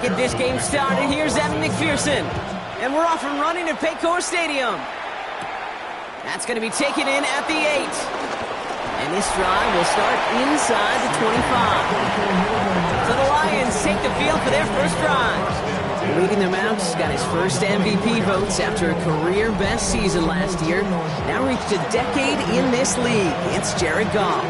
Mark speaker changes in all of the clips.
Speaker 1: get this game started. Here's Evan McPherson. And we're off and running at Paycor Stadium. That's going to be taken in at the 8. And this drive will start inside the 25. So the Lions take the field for their first drive. Leading them out, got his first MVP votes after a career-best season last year. Now reached a decade in this league. It's Jared Goff.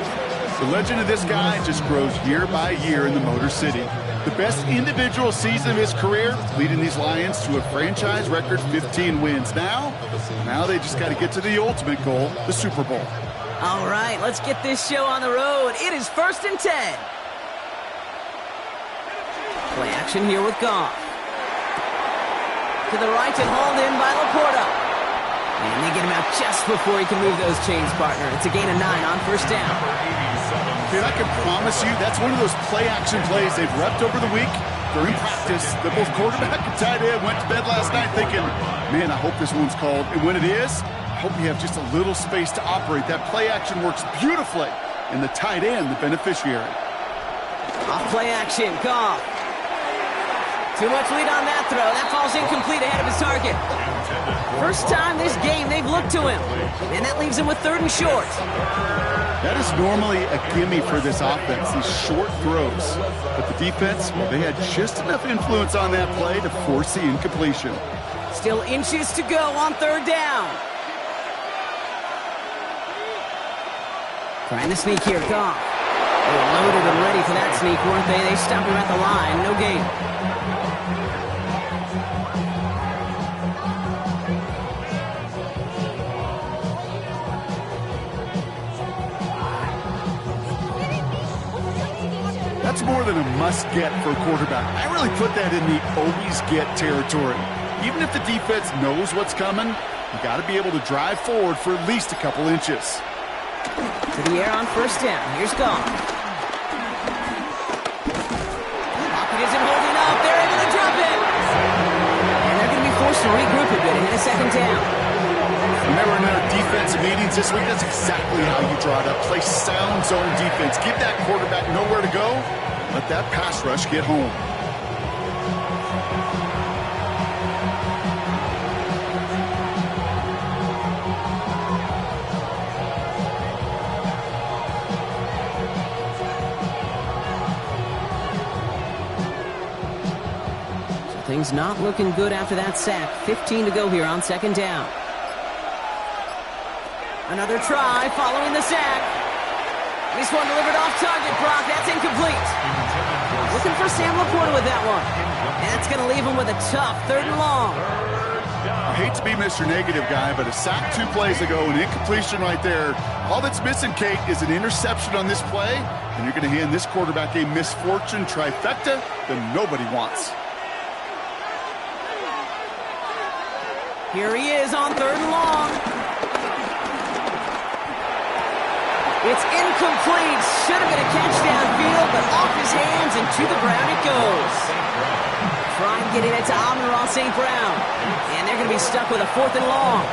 Speaker 2: The legend of this guy just grows year by year in the Motor City. The best individual season of his career, leading these Lions to a franchise record 15 wins. Now they just got to get to the ultimate goal, the Super Bowl.
Speaker 1: All right, let's get this show on the road. It is 1st and 10. Play action here with Goff. To the right and hauled in by Laporta. And they get him out just before he can move those chains, partner. It's a gain of 9 on first down.
Speaker 2: Dude, I can promise you that's one of those play-action plays they've repped over the week during practice. The both quarterback and tight end went to bed last night thinking, man, I hope this one's called. And when it is, I hope you have just a little space to operate. That play-action works beautifully, and the tight end, the beneficiary.
Speaker 1: Off play action, Goff. Too much lead on that throw. That falls incomplete ahead of his target. First time this game they've looked to him. And that leaves him with 3rd and short.
Speaker 2: That is normally a gimme for this offense, these short throws. But the defense, well, they had just enough influence on that play to force the incompletion.
Speaker 1: Still inches to go on 3rd down. Trying to sneak here, Goff. They were loaded and ready for that sneak, weren't they? They stopped him at the line. No gain.
Speaker 2: That's more than a must-get for a quarterback. I really put that in the always-get territory. Even if the defense knows what's coming, you got to be able to drive forward for at least a couple inches.
Speaker 1: To the air on first down. Here's Goff. Pocket isn't holding up. They're able to drop it. And they're going to be forced to regroup a bit in a 2nd down.
Speaker 2: Remember in our defensive meetings this week, that's exactly how you draw it up. Play sound zone defense. Give that quarterback nowhere to go. Let that pass rush get home.
Speaker 1: So things not looking good after that sack. 15 to go here on 2nd down. Another try following the sack. This one delivered off target, Brock. That's incomplete. Looking for Sam Laporta with that one. And that's going to leave him with a tough 3rd and long.
Speaker 2: I hate to be Mr. Negative guy, but a sack 2 plays ago, an incompletion right there. All that's missing, Kate, is an interception on this play, and you're going to hand this quarterback a misfortune trifecta that nobody wants.
Speaker 1: Here he is on 3rd and long. It's incomplete. Should have been a catch downfield, but off his hands and to the ground it goes. Trying to get it to Amon-Ra St. Brown. And they're going to be stuck with a 4th and long.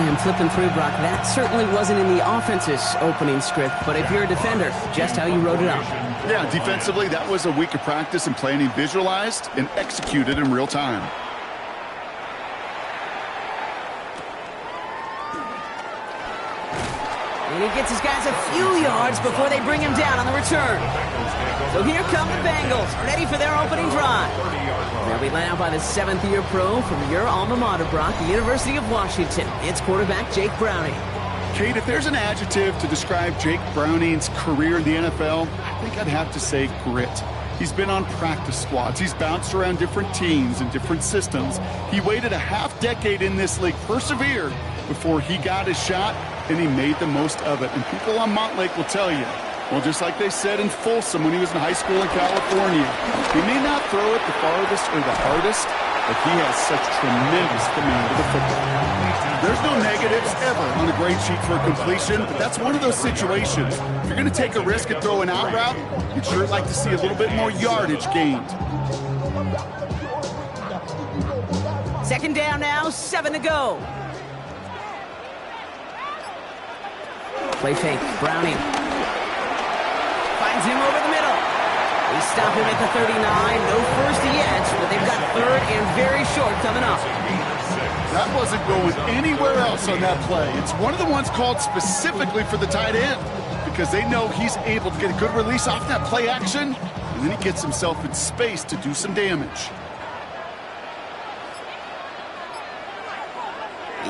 Speaker 1: I'm flipping through, Brock. That certainly wasn't in the offense's opening script, but if you're a defender, just how you wrote it up.
Speaker 2: Yeah, defensively, that was a week of practice and planning visualized and executed in real time.
Speaker 1: And he gets his guys a few yards before they bring him down on the return. So here come the Bengals, ready for their opening drive. They'll be led out by the 7th-year pro from your alma mater, Brock, the University of Washington. It's quarterback Jake Browning.
Speaker 2: Kate, if there's an adjective to describe Jake Browning's career in the NFL, I think I'd have to say grit. He's been on practice squads. He's bounced around different teams and different systems. He waited a half-decade in this league, persevered before he got his shot, and he made the most of it. And people on Montlake will tell you, well, just like they said in Folsom when he was in high school in California, he may not throw it the farthest or the hardest, but he has such tremendous command of the football. There's no negatives ever on a grade sheet for a completion, but that's one of those situations. If you're going to take a risk and throw an out route, you'd sure like to see a little bit more yardage gained.
Speaker 1: 2nd down now, 7 to go. Play fake, Browning. Finds him over the middle. They stop him at the 39. No first yet, but they've got third and very short coming up.
Speaker 2: That wasn't going anywhere else on that play. It's one of the ones called specifically for the tight end because they know he's able to get a good release off that play action, and then he gets himself in space to do some damage.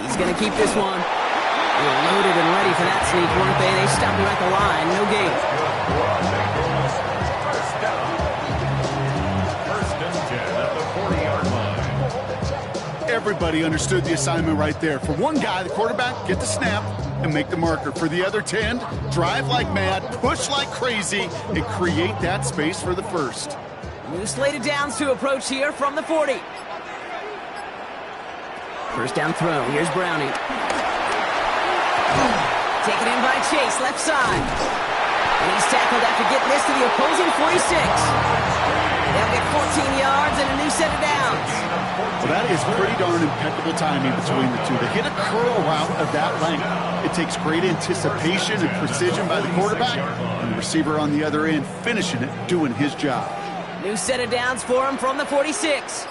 Speaker 1: He's going to keep this one. They were loaded and ready for that sneak, weren't they? They stopped him at the line. No gain.
Speaker 2: Everybody understood the assignment right there. For one guy, the quarterback, get the snap and make the marker. For the other 10, drive like mad, push like crazy, and create that space for the first.
Speaker 1: New slated downs to approach here from the 40. First down throw. Here's Browning. Taken in by Chase, left side. And he's tackled after getting this to the opposing 46. They'll get 14 yards and a new set of downs.
Speaker 2: Well, that is pretty darn impeccable timing between the two. They hit a curl route of that length. It takes great anticipation and precision by the quarterback, and the receiver on the other end finishing it, doing his job.
Speaker 1: New set of downs for him from the 46.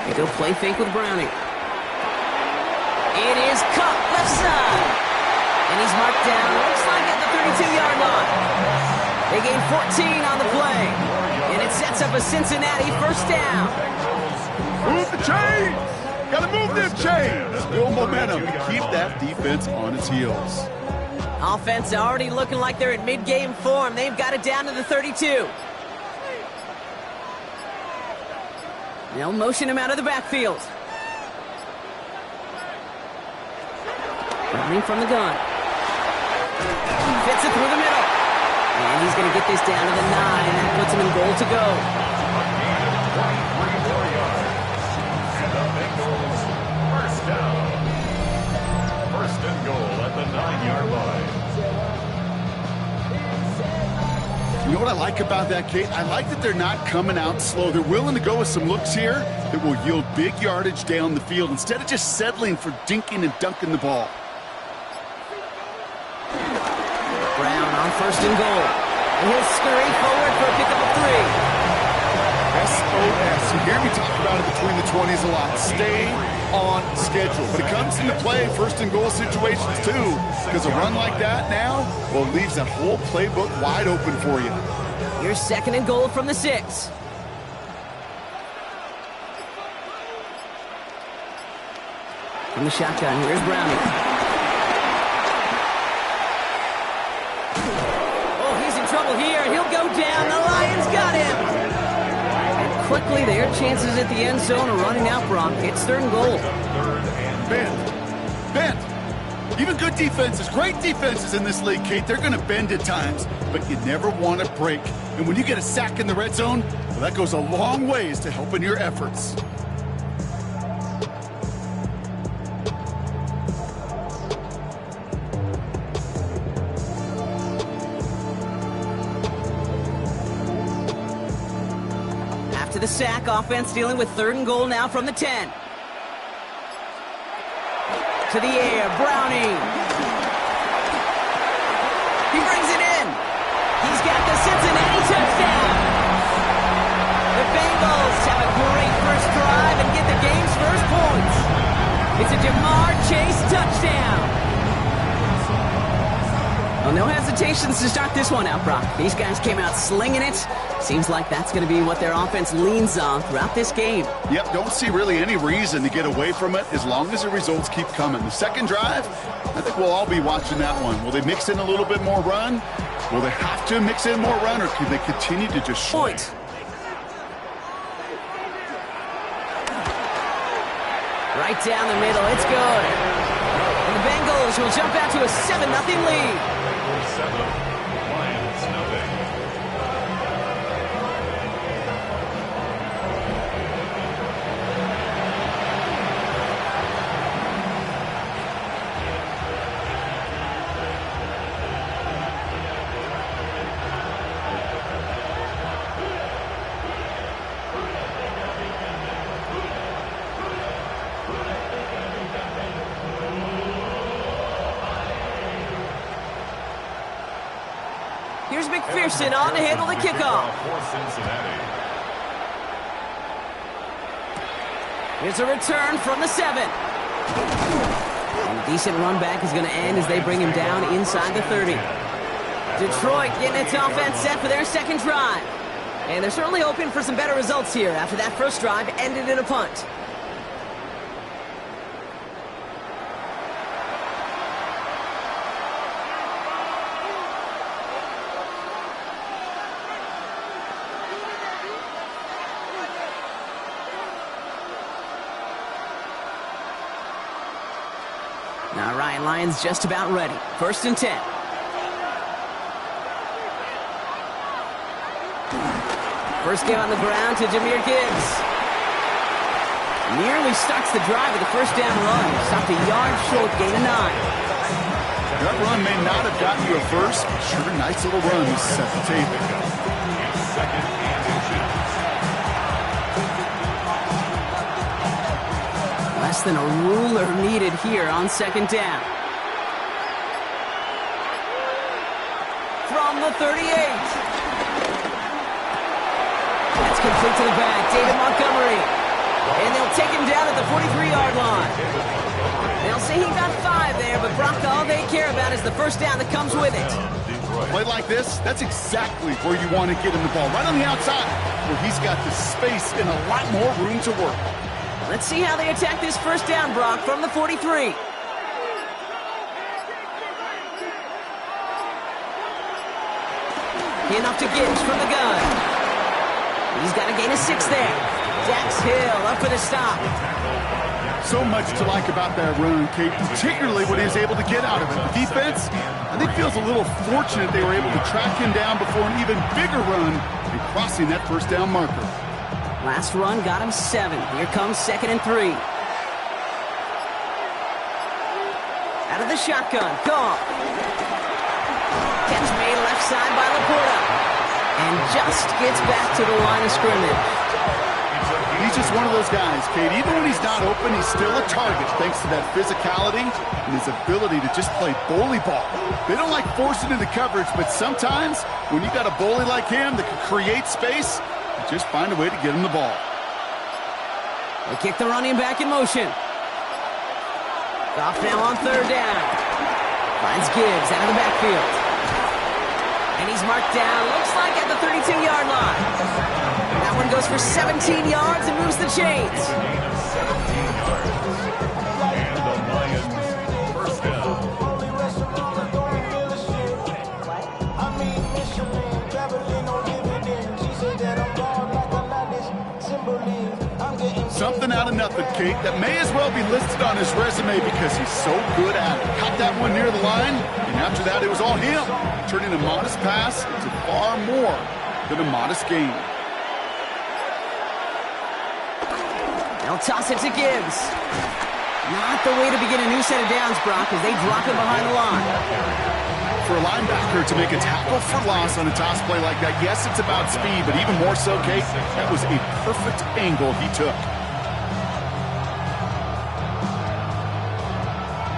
Speaker 1: They go play fake with Browning. It is Cup, left side. And he's marked down, looks like at the 32-yard line. They gain 14 on the play. And it sets up a Cincinnati first down.
Speaker 2: Move the chains! Gotta move them chains! Build momentum. Keep that defense on its heels.
Speaker 1: Offense already looking like they're in mid-game form. They've got it down to the 32. They'll motion him out of the backfield. Running from the gun. Fits it through the middle. And he's going to get this down to the 9. That puts him in goal to go.
Speaker 3: And the Bengals first down. First and goal at the 9-yard line.
Speaker 2: You know what I like about that, Kate? I like that they're not coming out slow. They're willing to go with some looks here that will yield big yardage down the field instead of just settling for dinking and dunking the ball.
Speaker 1: Brown on first and goal. And he'll scurry forward for a pickup of 3.
Speaker 2: SOS. You hear me talk about it between the 20s a lot. Stay on schedule. But it comes into play first and goal situations too. Because a run like that now, well, it leaves that whole playbook wide open for you.
Speaker 1: Here's second and goal from the 6. From the shotgun, here's Browning. Oh, he's in trouble here. He'll go down. The Lions got him. And quickly, their chances at the end zone are running out, Brock. It's third and goal.
Speaker 2: Bend. Even good defenses, great defenses in this league, Kate, they're going to bend at times, but you never want to break. And when you get a sack in the red zone, well, that goes a long ways to helping your efforts.
Speaker 1: After the sack, offense dealing with third and goal now from the 10. To the air, Browning. He brings it in. He's got the Cincinnati touchdown. The Bengals have a great first drive and get the game's first points. It's a Jamar Chase touchdown. Well, no hesitations to start this one out, Brock. These guys came out slinging it. Seems like that's going to be what their offense leans on throughout this game.
Speaker 2: Yep, don't see really any reason to get away from it as long as the results keep coming. The second drive, I think we'll all be watching that one. Will they mix in a little bit more run? Will they have to mix in more run, or can they continue to just
Speaker 1: point? Right down the middle, it's good. And the Bengals will jump out to a 7-0 lead.
Speaker 3: 7, Lions nothing.
Speaker 1: Here's McPherson on to handle the kickoff.
Speaker 3: For Cincinnati.
Speaker 1: Here's a return from the 7. And a decent run back is going to end as they bring him down inside the 30. Detroit getting its offense set for their second drive. And they're certainly hoping for some better results here after that first drive ended in a punt. Now Ryan Lyons just about ready. 1st and 10. First game on the ground to Jahmyr Gibbs. Nearly starts the drive with a first down run. Stopped a yard short, gain of 9.
Speaker 2: That run may not have gotten you a first, but sure, nice little run to set the table.
Speaker 3: Second and inches.
Speaker 1: Less than a ruler needed here on 2nd down. From the 38. That's complete to the back, David Montgomery. And they'll take him down at the 43-yard line. They'll say he got 5 there, but Brock, all they care about is the first down that comes with it.
Speaker 2: Play like this, that's exactly where you want to get him the ball, right on the outside, where he's got the space and a lot more room to work.
Speaker 1: Let's see how they attack this first down, Brock, from the 43. Enough to Gibbs from the gun. He's got a gain of 6 there. Dax Hill up for the stop.
Speaker 2: So much to like about that run, Kate, particularly when he was able to get out of it. The defense, I think, feels a little fortunate they were able to track him down before an even bigger run and crossing that first down marker.
Speaker 1: Last run got him 7. Here comes 2nd and 3. Out of the shotgun, Goff. Catch made left side by Laporta. And just gets back to the line of scrimmage.
Speaker 2: He's just one of those guys, Kate. Even when he's not open, he's still a target thanks to that physicality and his ability to just play bully ball. They don't like forcing into coverage, but sometimes when you got a bully like him that can create space, you just find a way to get him the ball.
Speaker 1: They kick the running back in motion. Goff now on 3rd down. Finds Gibbs out of the backfield. And he's marked down, looks like at the 32-yard line. And that one goes for 17 yards and moves the chains.
Speaker 3: And the Lions first down.
Speaker 2: Something out of nothing, Kate, that may as well be listed on his resume because he's so good at it. Caught that one near the line, and after that, it was all him, turning a modest pass into far more than a modest gain.
Speaker 1: They'll toss it to Gibbs. Not the way to begin a new set of downs, Brock, as they drop him behind the line.
Speaker 2: For a linebacker to make a tackle for loss on a toss play like that, yes, it's about speed, but even more so, Kate, that was a perfect angle he took.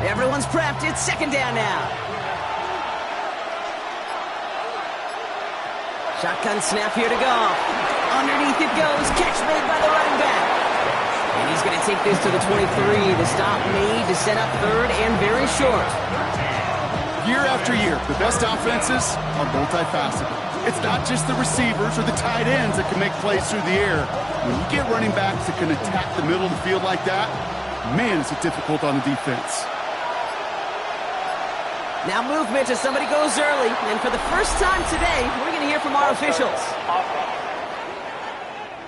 Speaker 1: Everyone's prepped. It's 2nd down now. Shotgun snap here to Goff. Underneath it goes. Catch made by the running back. And he's going to take this to the 23. The stop made to set up 3rd and very short.
Speaker 2: Year after year, the best offenses are multifaceted. It's not just the receivers or the tight ends that can make plays through the air. When you get running backs that can attack the middle of the field like that, man, is it difficult on the defense.
Speaker 1: Now movement as somebody goes early. And for the first time today, we're going to hear from our officials.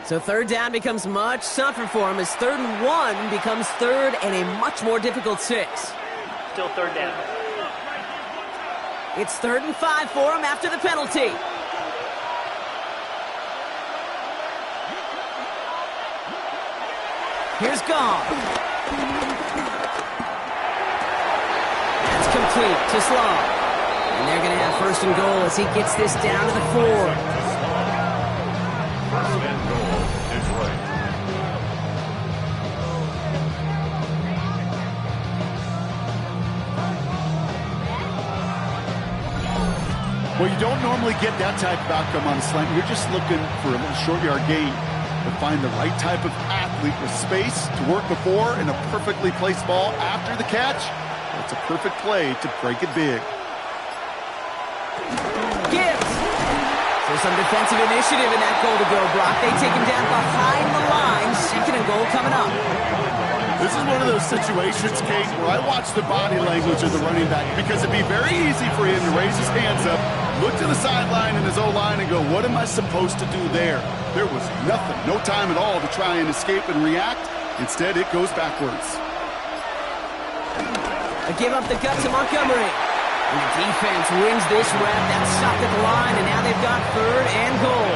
Speaker 1: So 3rd down becomes much tougher for him as 3rd and 1 becomes 3rd and a much more difficult 6.
Speaker 4: Still 3rd down.
Speaker 1: It's 3rd and 5 for him after the penalty. Here's Goff. That's complete to Slaw. And they're going to have 1st and goal as he gets this down to the 4.
Speaker 3: 1st and goal, Detroit.
Speaker 2: Well, you don't normally get that type of outcome on a slant. You're just looking for a little short yard gain. But find the right type of athlete with space to work before and a perfectly placed ball after the catch. That's a perfect play to break it big.
Speaker 1: Gibbs. So some defensive initiative in that goal to go, Brock. They take him down behind the line. Second and goal coming up.
Speaker 2: This is one of those situations, Kate, where I watch the body language of the running back because it'd be very easy for him to raise his hands up, look to the sideline in his O-line and go, what am I supposed to do there? There was nothing, no time at all to try and escape and react. Instead, it goes backwards.
Speaker 1: A give up the gut to Montgomery. And the defense wins this rep. That's stopped at the line, and now they've got third and goal.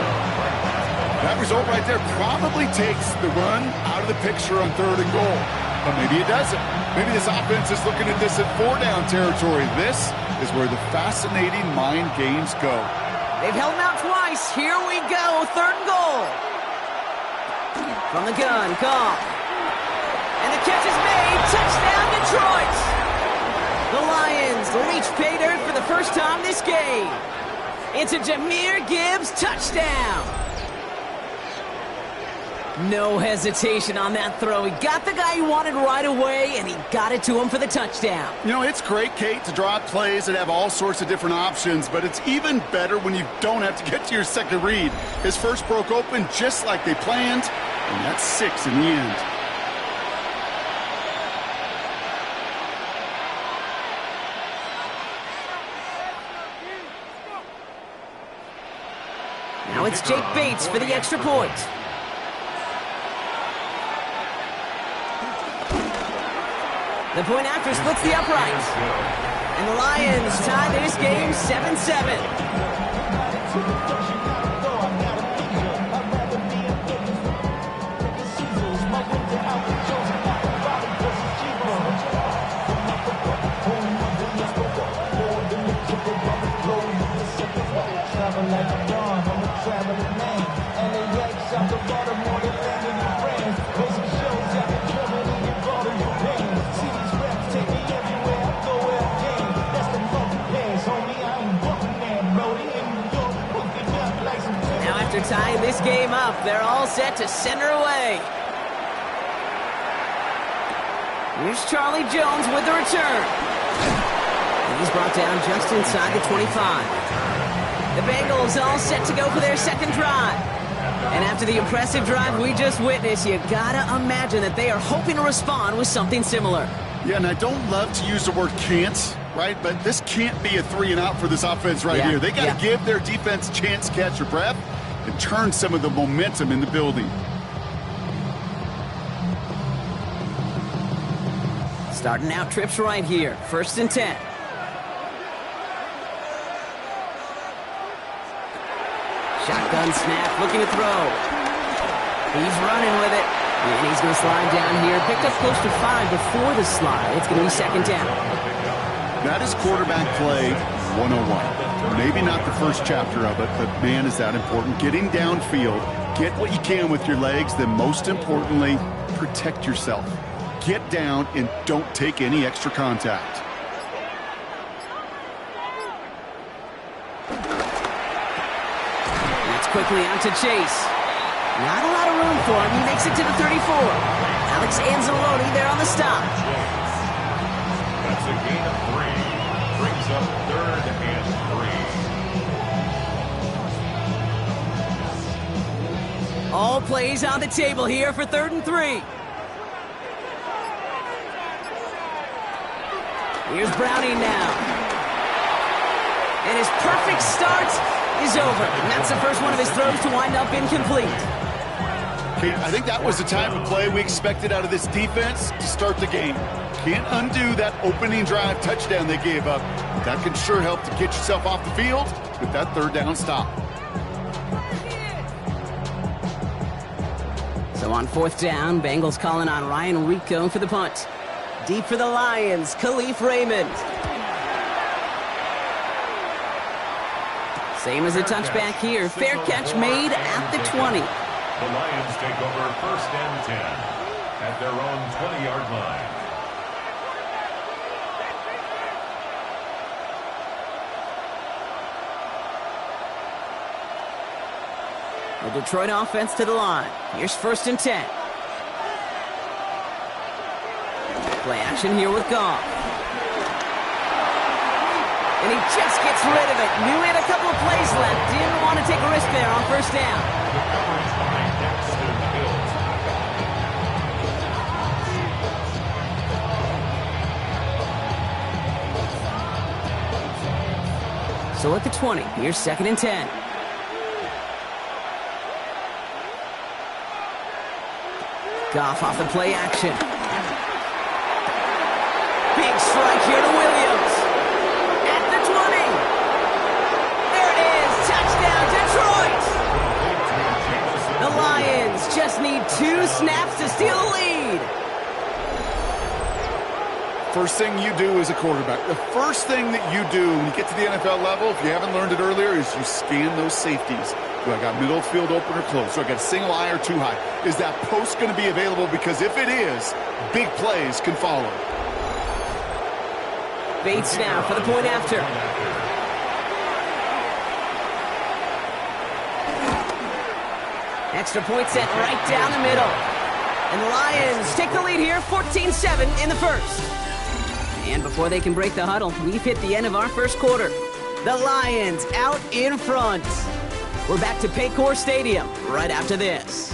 Speaker 2: That result right there probably takes the run out of the picture on third and goal. But maybe it doesn't. Maybe this offense is looking at this at 4-down territory. This is where the fascinating mind games go.
Speaker 1: They've held him out twice. Here we go. Third and goal. From the gun, Goff. And the catch is made. Touchdown, Detroit. The Lions reach pay dirt for the first time this game. It's a Jahmyr Gibbs touchdown. No hesitation on that throw. He got the guy he wanted right away, and he got it to him for the touchdown.
Speaker 2: You know, it's great, Kate, to draw up plays that have all sorts of different options, but it's even better when you don't have to get to your second read. His first broke open just like they planned, and that's 6 in the end.
Speaker 1: Now it's Jake Bates for the extra point. The point after splits the uprights. And the Lions tie this game 7-7. Tying this game up, they're all set to center away. Here's Charlie Jones with the return. And he's brought down just inside the 25. The Bengals all set to go for their second drive. And after the impressive drive we just witnessed, you gotta imagine that they are hoping to respond with something similar.
Speaker 2: Yeah, and I don't love to use the word can't, right? But this can't be a 3-and-out for this offense right here. They got to give their defense a chance to catch their breath and turn some of the momentum in the building.
Speaker 1: Starting out trips right here. 1st and 10. Shotgun snap, looking to throw. He's running with it. And he's going to slide down here. Picked up close to 5 before the slide. It's going to be 2nd down.
Speaker 2: That is quarterback play 101. Maybe not the first chapter of it, but man, is that important. Getting downfield, get what you can with your legs, then most importantly, protect yourself. Get down and don't take any extra contact.
Speaker 1: That's quickly out to Chase. Not a lot of room for him. He makes it to the 34. Alex Anzalone there on the stop.
Speaker 3: That's a gain of 3. Brings up 3rd and 3.
Speaker 1: All plays on the table here for 3rd and 3. Here's Browning now. And his perfect start is over. And that's the first one of his throws to wind up incomplete.
Speaker 2: Okay, I think that was the type of play we expected out of this defense to start the game. Can't undo that opening drive touchdown they gave up. That can sure help to get yourself off the field with that 3rd down stop.
Speaker 1: So on 4th down, Bengals calling on Ryan Rico for the punt. Deep for the Lions, Khalif Raymond. Same as a touchback here. Fair catch made at the 20.
Speaker 3: The Lions take over 1st and 10 at their own 20-yard line.
Speaker 1: The Detroit offense to the line. Here's 1st and 10. Play action here with Goff. And he just gets rid of it. Knew he had a couple of plays left. Didn't want to take a risk there on 1st down. So at the 20, here's 2nd and 10. Goff off the play action. Big strike here to Williams. At the 20. There it is. Touchdown, Detroit. The Lions just need 2 snaps to steal the lead.
Speaker 2: First thing you do as a quarterback, the first thing that you do when you get to the NFL level, if you haven't learned it earlier, is you scan those safeties. Do I got middle field open or close? Do I got a single eye or 2 high? Is that post going to be available? Because if it is, big plays can follow.
Speaker 1: Bates now for the point after. Extra point set right down the middle. And the Lions take the lead here, 14-7 in the first. And before they can break the huddle, we've hit the end of our first quarter. The Lions out in front. We're back to Paycor Stadium right after this.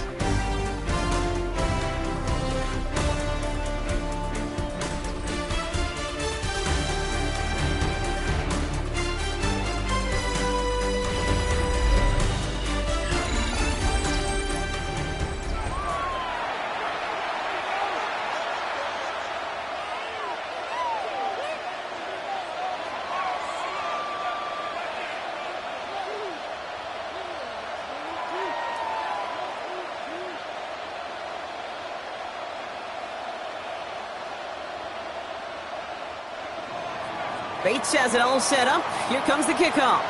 Speaker 1: Bates has it all set up. Here comes the kickoff.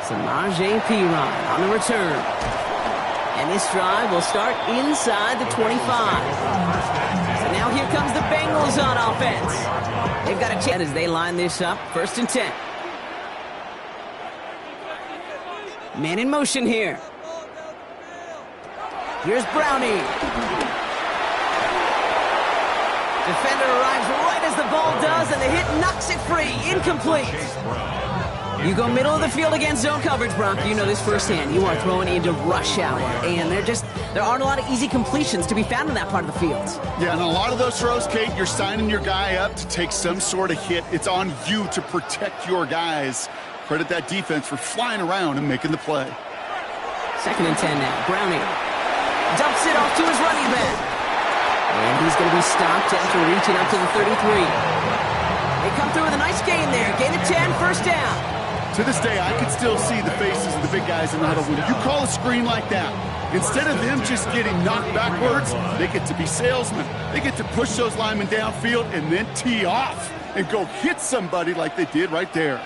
Speaker 1: Samaje Perine on the return. And this drive will start inside the 25. So now here comes the Bengals on offense. They've got a chance as they line this up. 1st and 10. Man in motion here. Here's Brownie. Defender arrives right as the ball does, and the hit knocks it free. Incomplete. You go middle of the field against zone coverage, Brock. You know this firsthand. You are throwing into rush hour, and there aren't a lot of easy completions to be found in that part of the field.
Speaker 2: Yeah, and a lot of those throws, Kate, you're signing your guy up to take some sort of hit. It's on you to protect your guys. Credit that defense for flying around and making the play.
Speaker 1: 2nd and 10 now. Browning dumps it off to his running back. And he's going to be stopped after reaching up to the 33. They come through with a nice gain there. Gain of 10, 1st down.
Speaker 2: To this day, I can still see the faces of the big guys in the huddle. When you call a screen like that, instead of them just getting knocked backwards, they get to be salesmen. They get to push those linemen downfield and then tee off and go hit somebody like they did right there.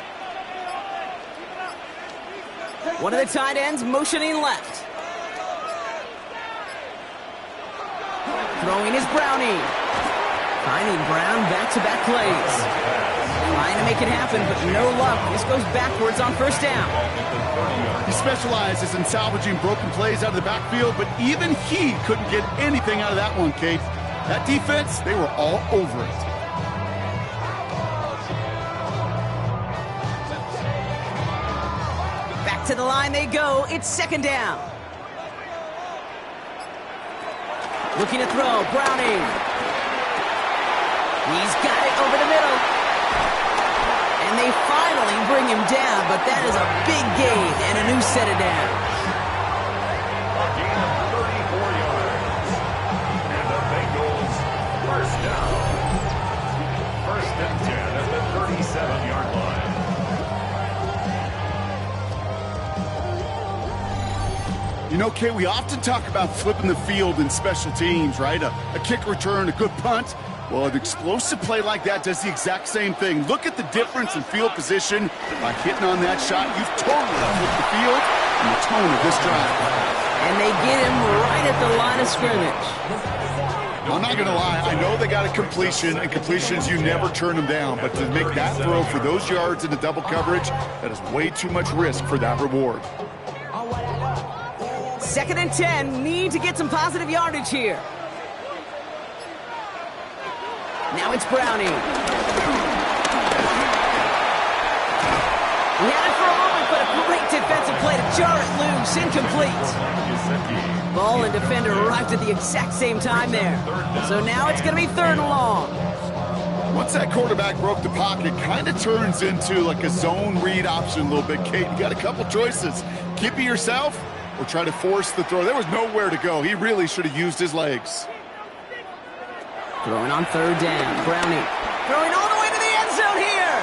Speaker 1: One of the tight ends motioning left. Throwing is Brownie. Finding Brown back-to-back plays. Trying to make it happen, but no luck. This goes backwards on 1st down.
Speaker 2: He specializes in salvaging broken plays out of the backfield, but even he couldn't get anything out of that one, Kate. That defense, they were all over it.
Speaker 1: Back to the line they go. It's 2nd down. Looking to throw, Browning. He's got it over the middle. And they finally bring him down, but that is a big gain and a new set of downs.
Speaker 3: A gain of 34 yards. And the Bengals, 1st down. 1st and 10 at the 37-yard line.
Speaker 2: You know, Kate, we often talk about flipping the field in special teams, right? A kick return, a good punt. Well, an explosive play like that does the exact same thing. Look at the difference in field position. By hitting on that shot, you've totally flipped the field and the tone of this drive.
Speaker 1: And they get him right at the line of scrimmage.
Speaker 2: I'm not going to lie. I know they got a completion, and completions, you never turn them down. But to make that throw for those yards in the double coverage, that is way too much risk for that reward.
Speaker 1: 2nd and 10. Need to get some positive yardage here. Now it's Browning. He had it for a moment, but a great defensive play to jar it loose. Incomplete. Ball and defender arrived at the exact same time there. So now it's going to be 3rd and long.
Speaker 2: Once that quarterback broke the pocket, kind of turns into like a zone read option a little bit, Kate. You got a couple choices. Keep it yourself or try to force the throw. There was nowhere to go. He really should have used his legs.
Speaker 1: Throwing on 3rd down. Browning throwing all the way to the end zone here.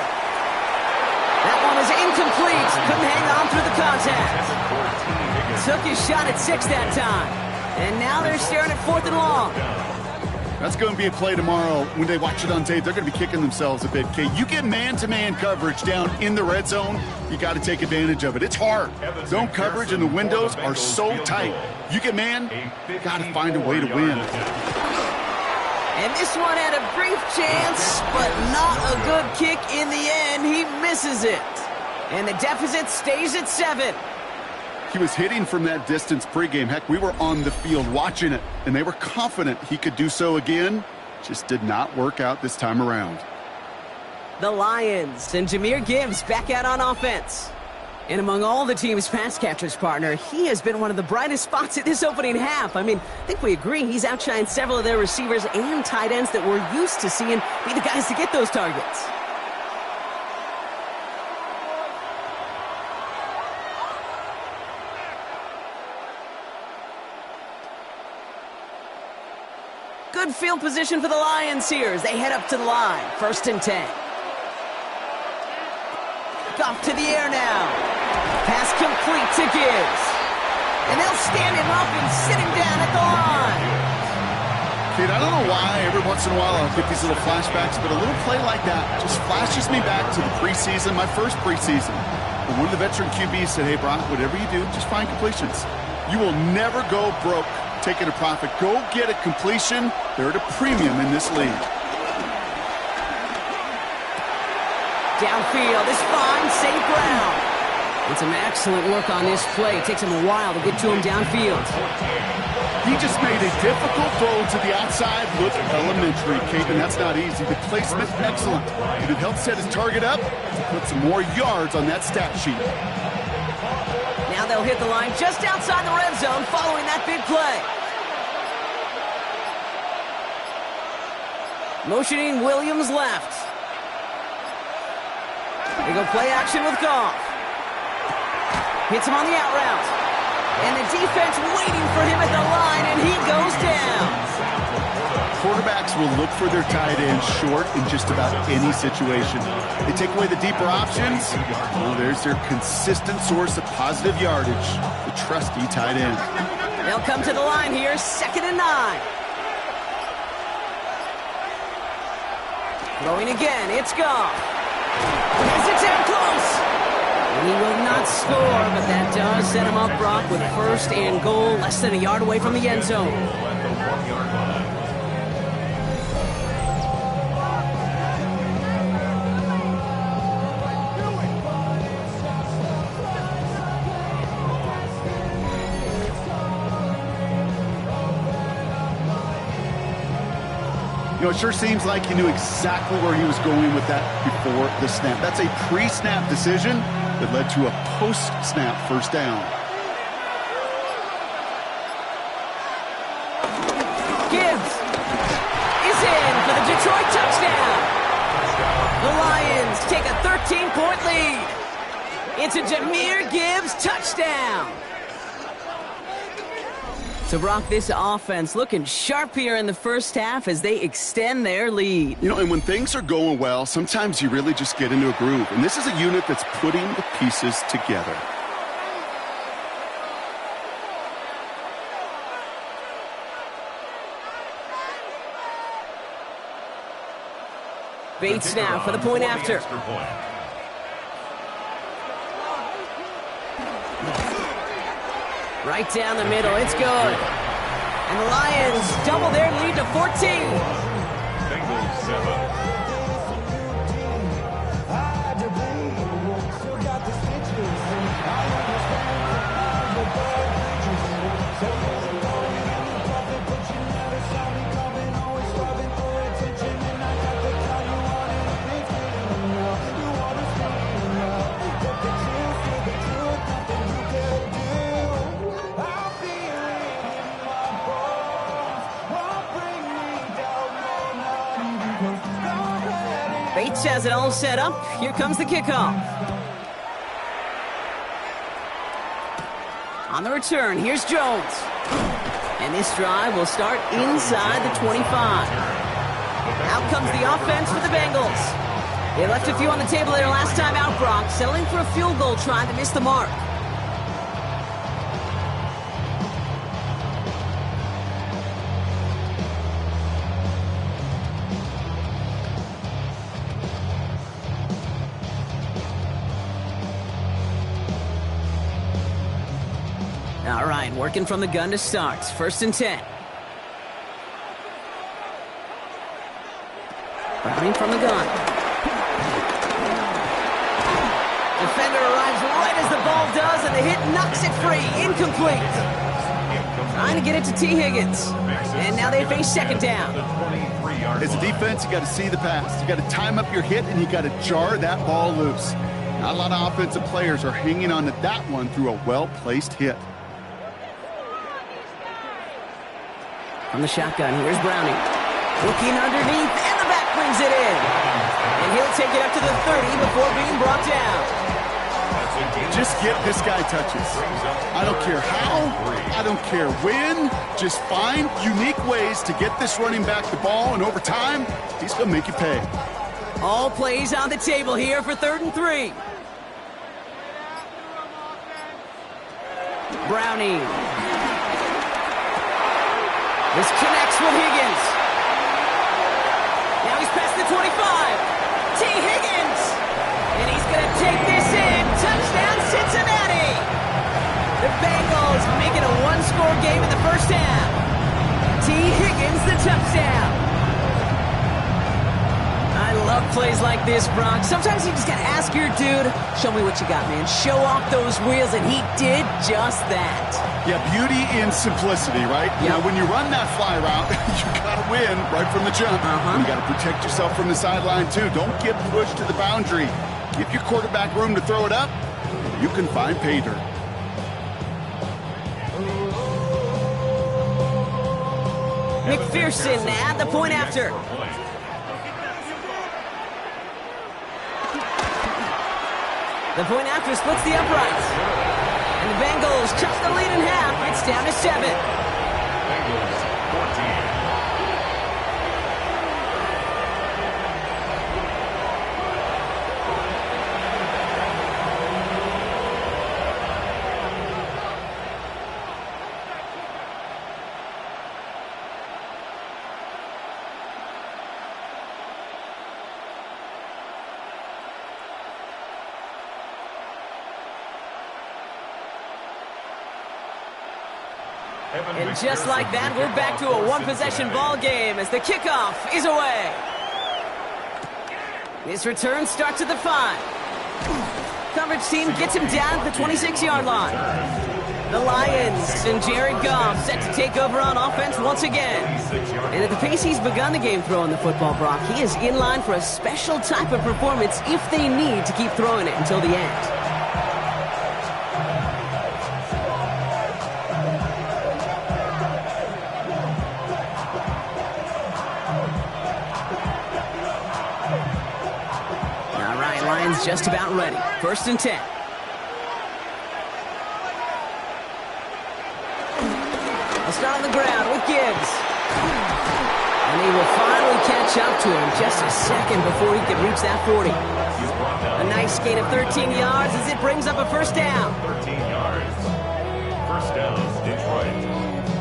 Speaker 1: That one is incomplete. Couldn't hang on through the contact. Took his shot at 6 that time. And now they're staring at 4th and long.
Speaker 2: That's going to be a play tomorrow. When they watch it on tape, they're going to be kicking themselves a bit, Kate. You get man-to-man coverage down in the red zone, you got to take advantage of it. It's hard. Zone coverage and the windows are so tight. You get man, you got to find a way to win.
Speaker 1: And this one had a brief chance, but not a good kick in the end. He misses it. And the deficit stays at 7.
Speaker 2: He was hitting from that distance pregame. Heck, we were on the field watching it, and they were confident he could do so again. Just did not work out this time around.
Speaker 1: The Lions and Jahmyr Gibbs back out on offense. And among all the team's pass catchers, partner, he has been one of the brightest spots in this opening half. I mean, I think we agree he's outshined several of their receivers and tight ends that we're used to seeing be the guys to get those targets. Good field position for the Lions here as they head up to the line. 1st and 10. Off to the air now. Pass complete to Gibbs. And they'll stand him up and sit him down at the line.
Speaker 2: Kid, I don't know why every once in a while I'll get these little flashbacks, but a little play like that just flashes me back to the preseason, my first preseason. And one of the veteran QBs said, hey, Brock, whatever you do, just find completions. You will never go broke taking a profit. Go get a completion. They're at a premium in this league.
Speaker 1: Downfield, this finds St. Brown. And some excellent work on this play. It takes him a while to get to him downfield.
Speaker 2: He just made a difficult throw to the outside. Look elementary, Kate, and that's not easy. The placement, excellent. And it helped set his target up to put some more yards on that stat sheet.
Speaker 1: Now they'll hit the line just outside the red zone following that big play. Motioning Williams left. They go play action with Goff. Hits him on the out route. And the defense waiting for him at the line, and he goes down.
Speaker 2: Quarterbacks will look for their tight end short in just about any situation. They take away the deeper options. Well, there's their consistent source of positive yardage, the trusty tight end.
Speaker 1: They'll come to the line here, 2nd and 9. Throwing again, it's Goff. Has it down close. And he will not score, but that does set him up, Brock, with 1st and goal, less than a yard away from the end zone.
Speaker 2: You know, it sure seems like he knew exactly where he was going with that before the snap. That's a pre-snap decision that led to a post-snap 1st down.
Speaker 1: Gibbs is in for the Detroit touchdown. The Lions take a 13-point lead. It's a Jahmyr Gibbs touchdown. So, Brock, this offense looking sharp here in the first half as they extend their lead.
Speaker 2: You know, and when things are going well, sometimes you really just get into a groove. And this is a unit that's putting the pieces together.
Speaker 1: Bates now for the point after. Right down the middle, it's good. And the Lions double their lead to 14.
Speaker 3: Bengals 7.
Speaker 1: Bates has it all set up. Here comes the kickoff. On the return, here's Jones. And this drive will start inside the 25. Out comes the offense for the Bengals. They left a few on the table there last time out, Brock, settling for a field goal try that missed the mark. All right, working from the gun to start. 1st and 10. Browning from the gun. Defender arrives right as the ball does, and the hit knocks it free. Incomplete. Trying to get it to T. Higgins. And now they face 2nd down.
Speaker 2: As a defense, you got to see the pass. You got to time up your hit, and you got to jar that ball loose. Not a lot of offensive players are hanging on to that one through a well-placed hit.
Speaker 1: From the shotgun, here's Browning. Looking underneath, and the back brings it in. And he'll take it up to the 30 before being brought down.
Speaker 2: Just get this guy touches. I don't care how, I don't care when. Just find unique ways to get this running back the ball, and over time, he's going to make you pay.
Speaker 1: All plays on the table here for 3rd and 3. Browning. This connects with Higgins. Now he's past the 25. T. Higgins. And he's going to take this in. Touchdown, Cincinnati. The Bengals make it a one-score game in the 1st half. T. Higgins, the touchdown. I love plays like this, Brock. Sometimes you just got to ask your dude, show me what you got, man. Show off those wheels, and he did just that.
Speaker 2: Yeah, beauty in simplicity, right?
Speaker 1: Yep.
Speaker 2: You know, when you run that fly route, you got to win right from the jump. And you got to protect yourself from the sideline, too. Don't get pushed to the boundary. Give your quarterback room to throw it up. You can find pay dirt.
Speaker 1: McPherson at the point after. The point after splits the uprights. And the Bengals cut the lead in half. It's down to 7.
Speaker 3: Bengals 14.
Speaker 1: And just like that, we're back to a one-possession ball game as the kickoff is away. This return starts at the 5. Coverage team gets him down at the 26-yard line. The Lions and Jared Goff set to take over on offense once again. And at the pace he's begun the game throwing the football, Brock, he is in line for a special type of performance if they need to keep throwing it until the end. Just about ready. 1st and 10. They'll start on the ground with Gibbs. And he will finally catch up to him just a second before he can reach that 40. A nice gain of 13 yards as it brings up a 1st down.
Speaker 3: 13 yards. 1st down, Detroit.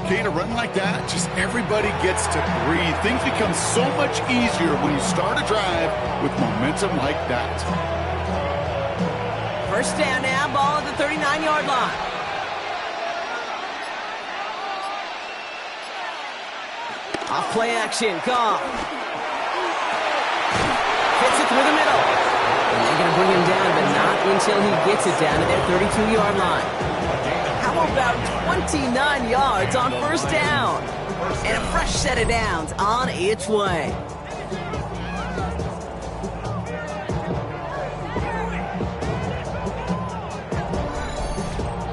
Speaker 2: Okay, to run like that, just everybody gets to breathe. Things become so much easier when you start a drive with momentum like that.
Speaker 1: 1st down now, ball at the 39-yard line. Off play action, Goff. Hits it through the middle. And they're going to bring him down, but not until he gets it down to their 32-yard line. How about 29 yards on first down? And a fresh set of downs on its way.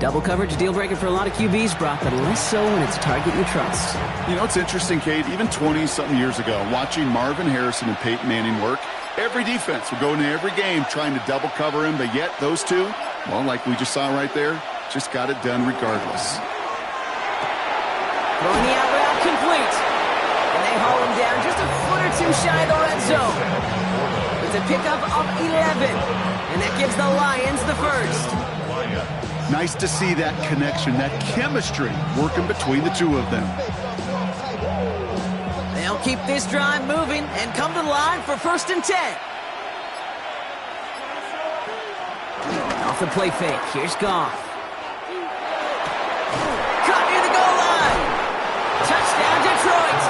Speaker 1: Double coverage, deal breaker for a lot of QBs, Brock, but less so when it's a target you trust.
Speaker 2: You know, it's interesting, Kate, even 20-something years ago, watching Marvin Harrison and Peyton Manning work, every defense would go into every game trying to double cover him, but yet those two, well, like we just saw right there, just got it done regardless.
Speaker 1: Throwing the out route complete. And they haul him down just a foot or two shy of the red zone. It's a pickup of 11. And that gives the Lions the first.
Speaker 2: Nice to see that connection, that chemistry working between the two of them.
Speaker 1: They'll keep this drive moving and come to the line for 1st and 10. Off the play fake, here's Goff. Caught near the goal line. Touchdown, Detroit.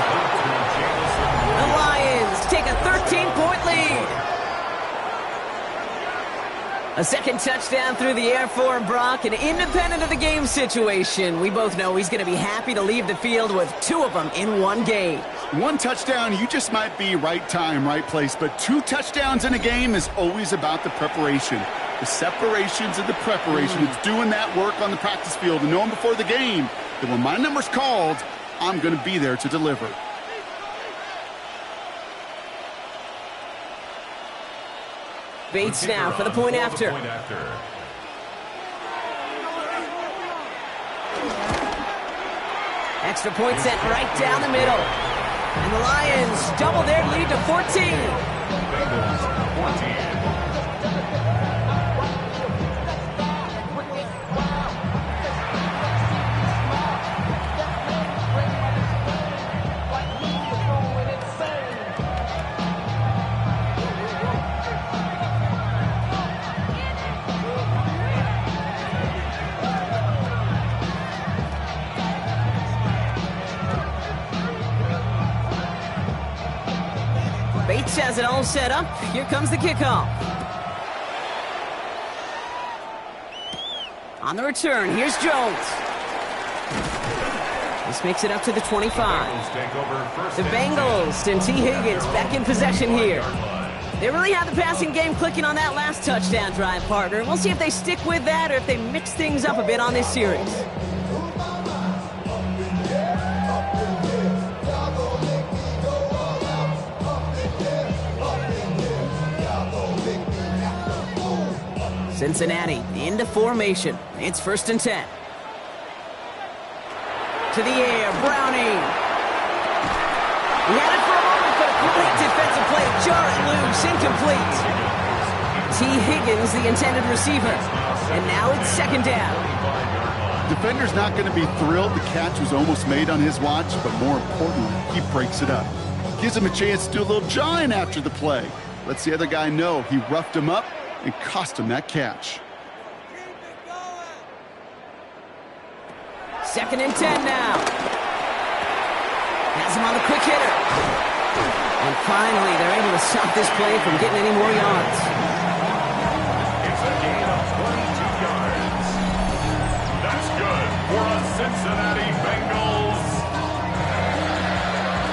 Speaker 1: The Lions take a 13-point lead. A second touchdown through the air for Brock, and independent of the game situation, we both know he's going to be happy to leave the field with 2 of them in one game.
Speaker 2: 1 touchdown, you just might be right time, right place, but 2 touchdowns in a game is always about the preparation. The separations and the preparation. It's doing that work on the practice field and knowing before the game that when my number's called, I'm going to be there to deliver.
Speaker 1: Bates now for the point after. Extra point set right down the middle. And the Lions double their lead to 14.
Speaker 3: Bengals 14.
Speaker 1: Bates has it all set up. Here comes the kickoff. On the return, here's Jones. This makes it up to the 25. The Bengals and T. Higgins back in possession here. They really had the passing game clicking on that last touchdown drive, partner. We'll see if they stick with that or if they mix things up a bit on this series. Cincinnati into formation. It's 1st and 10. To the air, Browning. He had it for a moment, but a great defensive play. Jarring loose, incomplete. T. Higgins, the intended receiver. And now it's 2nd down.
Speaker 2: Defender's not going to be thrilled the catch was almost made on his watch, but more importantly, he breaks it up. Gives him a chance to do a little jawing after the play. Lets the other guy know he roughed him up and cost him that catch.
Speaker 1: 2nd and 10 now. Has him on the quick hitter. And finally, they're able to stop this play from getting any more yards.
Speaker 3: It's a gain of 22 yards. That's good for a Cincinnati Bengals.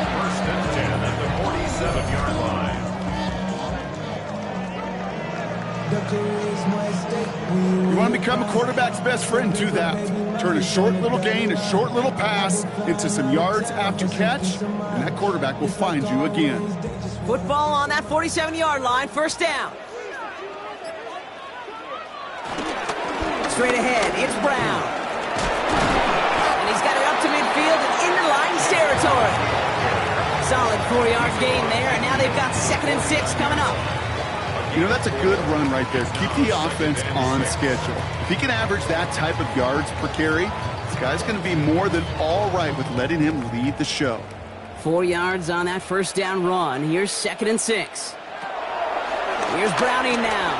Speaker 3: 1st and 10 at the 47-yard line.
Speaker 2: You want to become a quarterback's best friend, do that. Turn a short little gain, a short little pass into some yards after catch, and that quarterback will find you again.
Speaker 1: Football on that 47-yard line, 1st down. Straight ahead, it's Brown. And he's got it up to midfield and into Lions territory. Solid 4-yard gain there, and now they've got 2nd and 6 coming up.
Speaker 2: You know, that's a good run right there. Keep the offense on schedule. If he can average that type of yards per carry, this guy's going to be more than all right with letting him lead the show.
Speaker 1: 4 yards on that 1st down run. Here's 2nd and 6. Here's Browning now.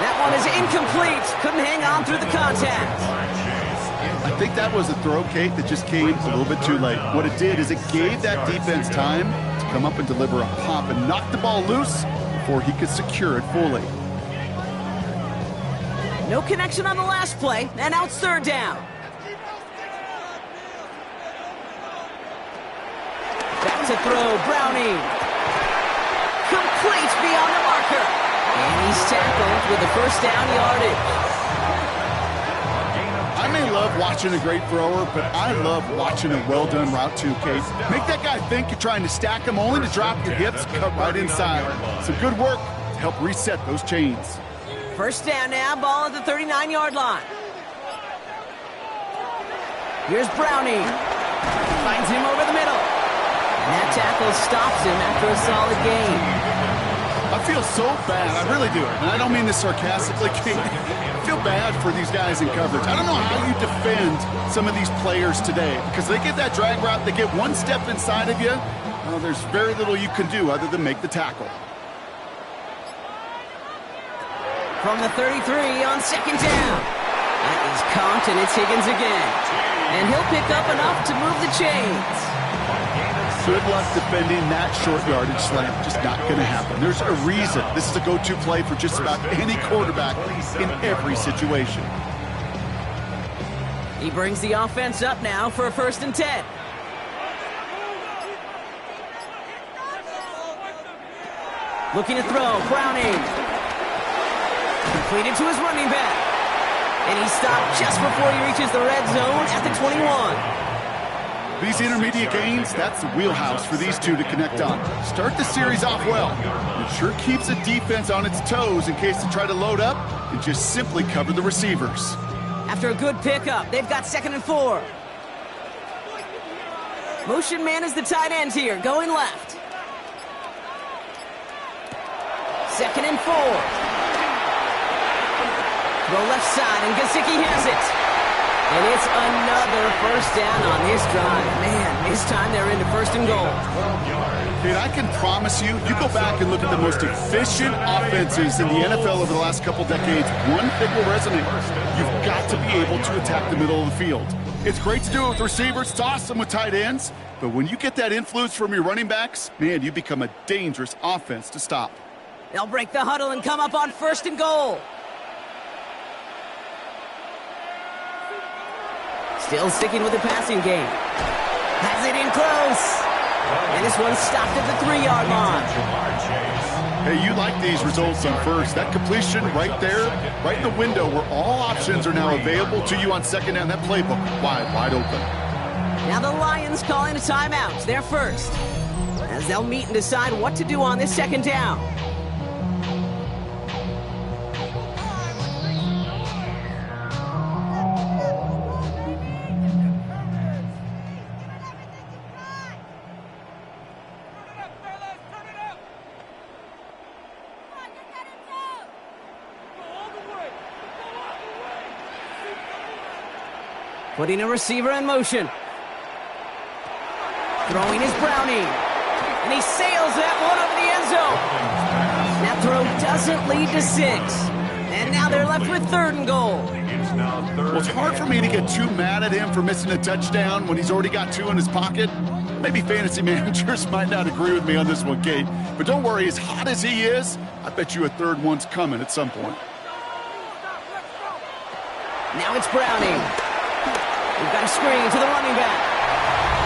Speaker 1: That one is incomplete. Couldn't hang on through the contact.
Speaker 2: think that was a throw, Kate, that just came a little bit too late. What it did is it gave that defense time to come up and deliver a pop and knock the ball loose before he could secure it fully.
Speaker 1: No connection on the last play, and now it's third down. Back to throw, Browning. Complete beyond the marker. And he's tackled with the first down yardage.
Speaker 2: I may love watching a great thrower, but I love watching a well-done route too, Kate. Make that guy think you're trying to stack him only to drop your hips, cut right inside. Some good work to help reset those chains.
Speaker 1: First down now, ball at the 39-yard line. Here's Browning. Finds him over the middle. And that tackle stops him after a solid gain.
Speaker 2: I feel so bad, I really do. And I don't mean this sarcastically, Kate. I feel bad for these guys in coverage. I don't know how you defend some of these players today, because they get that drag route, they get one step inside of you, well, there's very little you can do other than make the tackle.
Speaker 1: From the 33 on second down. That is caught, and it's Higgins again. And he'll pick up enough to move the chains.
Speaker 2: Good luck defending that short yardage slant. Just not going to happen. There's a reason this is a go-to play for just about any quarterback in every situation.
Speaker 1: He brings the offense up now for a 1st and 10. Looking to throw, Browning. Completed to his running back. And he stopped just before he reaches the red zone at the 21.
Speaker 2: These intermediate gains, that's the wheelhouse for these two to connect on. Start the series off well. It sure keeps the defense on its toes in case they try to load up and just simply cover the receivers.
Speaker 1: After a good pickup, they've got 2nd and 4. Motion man is the tight end here, going left. 2nd and 4. Throw left side, and Gesicki has it. And it's another first down on this drive. Man, this time they're into 1st and goal.
Speaker 2: Kate, I can promise you, you go back and look at the most efficient offenses in the NFL over the last couple decades, one thing will resonate. You've got to be able to attack the middle of the field. It's great to do it with receivers, it's awesome with tight ends, but when you get that influence from your running backs, man, you become a dangerous offense to stop.
Speaker 1: They'll break the huddle and come up on 1st and goal. Still sticking with the passing game. Has it in close. And this one's stopped at the 3-yard line.
Speaker 2: Hey, you like these results on first. That completion right there, right in the window where all options are now available to you on second down. That playbook wide open.
Speaker 1: Now the Lions calling a timeout. They're first. As they'll meet and decide what to do on this 2nd down. Putting a receiver in motion. Throwing is Browning. And he sails that one over the end zone. That throw doesn't lead to 6. And now they're left with 3rd and goal.
Speaker 2: Well, it's hard for me to get too mad at him for missing a touchdown when he's already got 2 in his pocket. Maybe fantasy managers might not agree with me on this one, Kate. But don't worry, as hot as he is, I bet you a 3rd one's coming at some point.
Speaker 1: Now it's Browning. We've got a screen to the running back.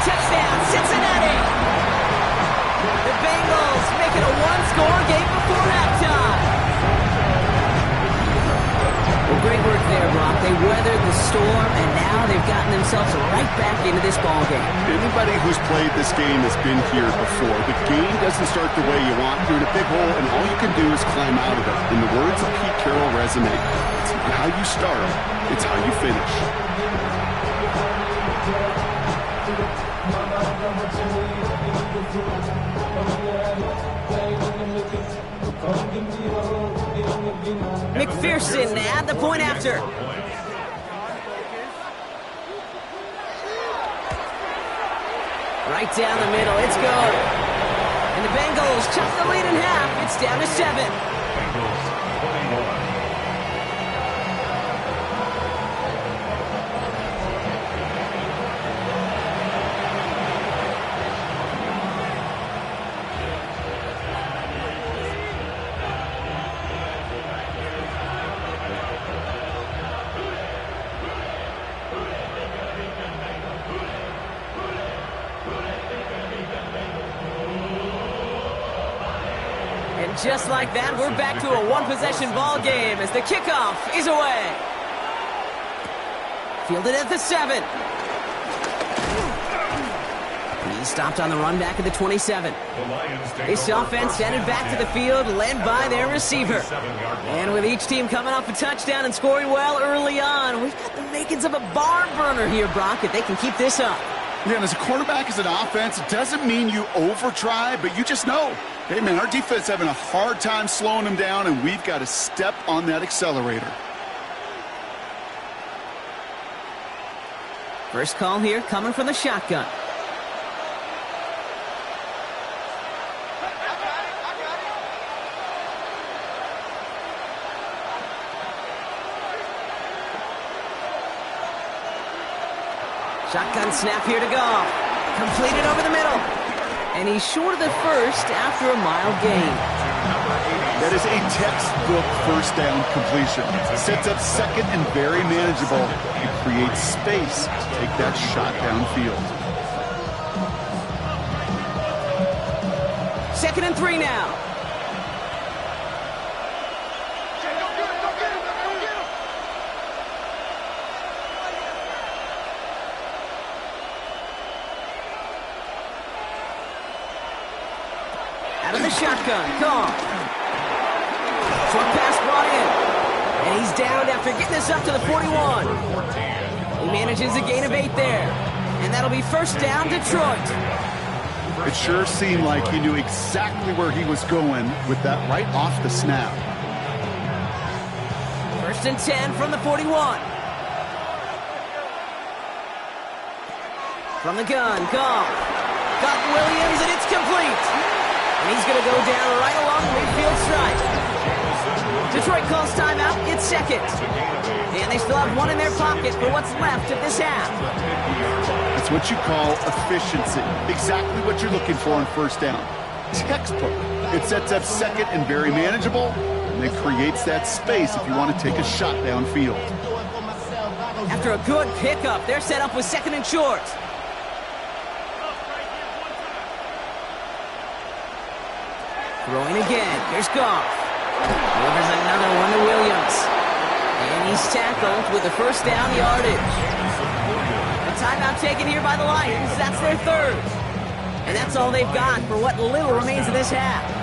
Speaker 1: Touchdown, Cincinnati! The Bengals make it a 1-score game before halftime. Well, great work there, Brock. They weathered the storm, and now they've gotten themselves right back into this ballgame.
Speaker 2: Anybody who's played this game has been here before. The game doesn't start the way you want. You're in a big hole, and all you can do is climb out of it. In the words of Pete Carroll resonate, it's not how you start, it's how you finish.
Speaker 1: McPherson at the point after. Right down the middle, it's good. And the Bengals chop the lead in half. It's down to 7. And just like that, we're back to a one-possession ball game as the kickoff is away. Fielded at the 7. He's stopped on the run back at the 27. This offense headed back to the field, led by their receiver. And with each team coming off a touchdown and scoring well early on, we've got the makings of a barn burner here, Brock, if they can keep this up.
Speaker 2: Yeah, and as a quarterback, as an offense, it doesn't mean you over-try, but you just know, hey, man, our defense is having a hard time slowing them down, and we've got to step on that accelerator.
Speaker 1: First call here coming from the shotgun. Shotgun snap here to Goff. Completed over the middle. And he's short of the first after a mild gain.
Speaker 2: That is a textbook first down completion. Sets up second and very manageable. It creates space to take that shot downfield.
Speaker 1: 2nd and 3 now. Out of the shotgun, Goff. Short pass brought in. And he's downed after getting this up to the 41. He manages a gain of 8 there. And that'll be first down, Detroit.
Speaker 2: It sure seemed like he knew exactly where he was going with that right off the snap.
Speaker 1: 1st and 10 from the 41. From the gun, Goff. Got Williams, and it's complete. And he's going to go down right along the midfield stripe. Detroit calls timeout. It's second. And they still have one in their pocket for what's left of this half.
Speaker 2: That's what you call efficiency. Exactly what you're looking for on first down. Textbook. It sets up second and very manageable, and it creates that space if you want to take a shot downfield.
Speaker 1: After a good pickup, they're set up with 2nd and short. Throwing again. Here's Goff. Delivers another one to Williams. And he's tackled with the first down yardage. A timeout taken here by the Lions. That's their 3rd. And that's all they've got for what little remains of this half.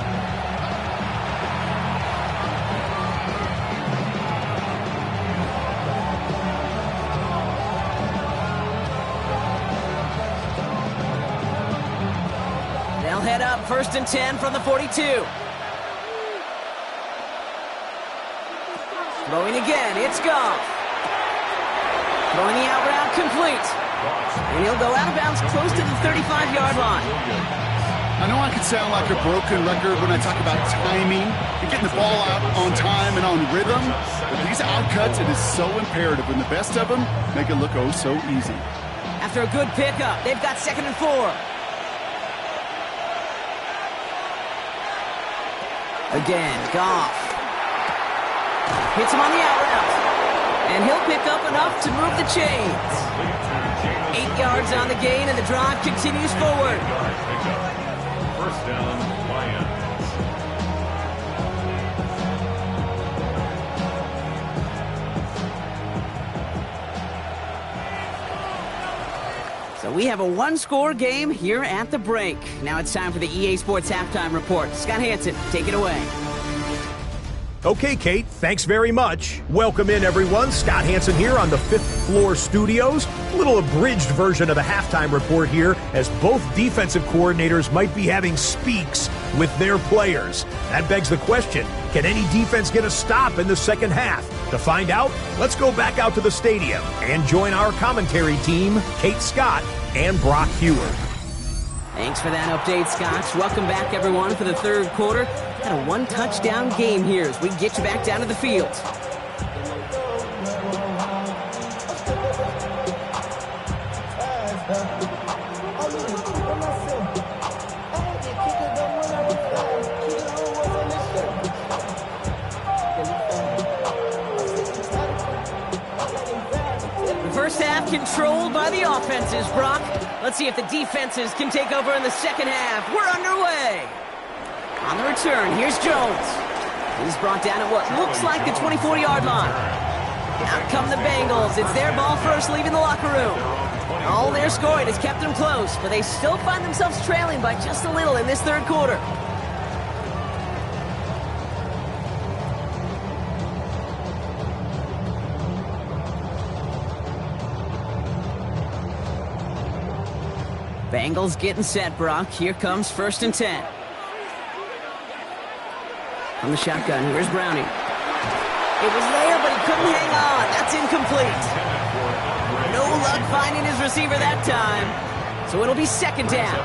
Speaker 1: They'll head up 1st and 10 from the 42. Throwing again, it's Goff. Throwing the out route complete. And he'll go out of bounds close to the 35-yard line.
Speaker 2: I know I can sound like a broken record when I talk about timing and getting the ball out on time and on rhythm, but these outcuts, it is so imperative, and the best of them make it look oh so easy.
Speaker 1: After a good pickup, they've got 2nd and 4. Again, Goff. Hits him on the out route. And he'll pick up enough to move the chains. 8 yards on the gain, and the drive continues forward.
Speaker 3: First down, Lions.
Speaker 1: So we have a one-score game here at the break. Now it's time for the EA Sports Halftime Report. Scott Hansen, take it away.
Speaker 5: Okay, Kate, thanks very much. Welcome in, everyone. Scott Hansen here on the 5th floor studios. A little abridged version of the halftime report here, as both defensive coordinators might be having speaks with their players. That begs the question, can any defense get a stop in the second half? To find out, let's go back out to the stadium and join our commentary team, Kate Scott and Brock Hewer.
Speaker 1: Thanks for that update, Scott. Welcome back, everyone, for the 3rd quarter. Got a one-touchdown game here as we get you back down to the field. The first half controlled by the offenses, Brock. Let's see if the defenses can take over in the second half. We're underway. On the return, here's Jones. He's brought down at what looks like the 24-yard line. Out come the Bengals. It's their ball first, leaving the locker room. All their scoring has kept them close, but they still find themselves trailing by just a little in this third quarter. Bengals getting set, Brock. Here comes 1st and 10. From the shotgun, here's Browning. It was there, but he couldn't hang on. That's incomplete. No luck finding his receiver that time. So it'll be 2nd down.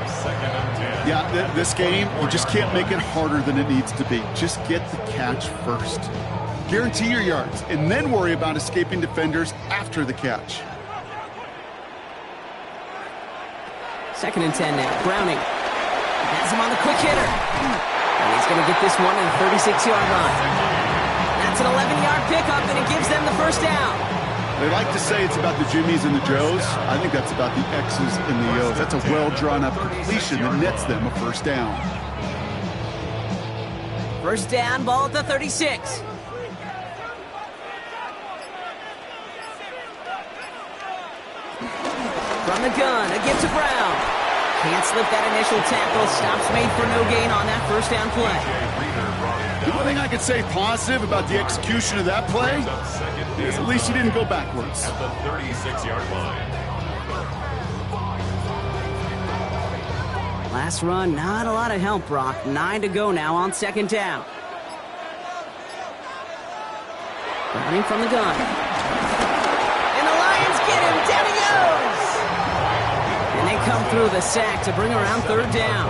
Speaker 2: Yeah, this game, you just can't make it harder than it needs to be. Just get the catch first. Guarantee your yards, and then worry about escaping defenders after the catch.
Speaker 1: 2nd and 10 now. Browning has him on the quick hitter. And he's going to get this one at the 36-yard line. That's an 11-yard pickup, and it gives them the 1st down.
Speaker 2: They like to say it's about the Jimmies and the Joes. I think that's about the X's and the O's. That's a well-drawn-up completion that nets them a 1st down.
Speaker 1: 1st down, ball at the 36. From the gun, a give to Brown. Can't slip that initial tackle. Stops made for no gain on that 1st down play.
Speaker 2: The only thing I could say positive about the execution of that play is at least he didn't go backwards.
Speaker 3: At the 36-yard line.
Speaker 1: Last run, not a lot of help, Brock. 9 to go now on 2nd down. Browning from the gun. And the Lions get him. Down he goes. And they come through the sack to bring around 3rd down.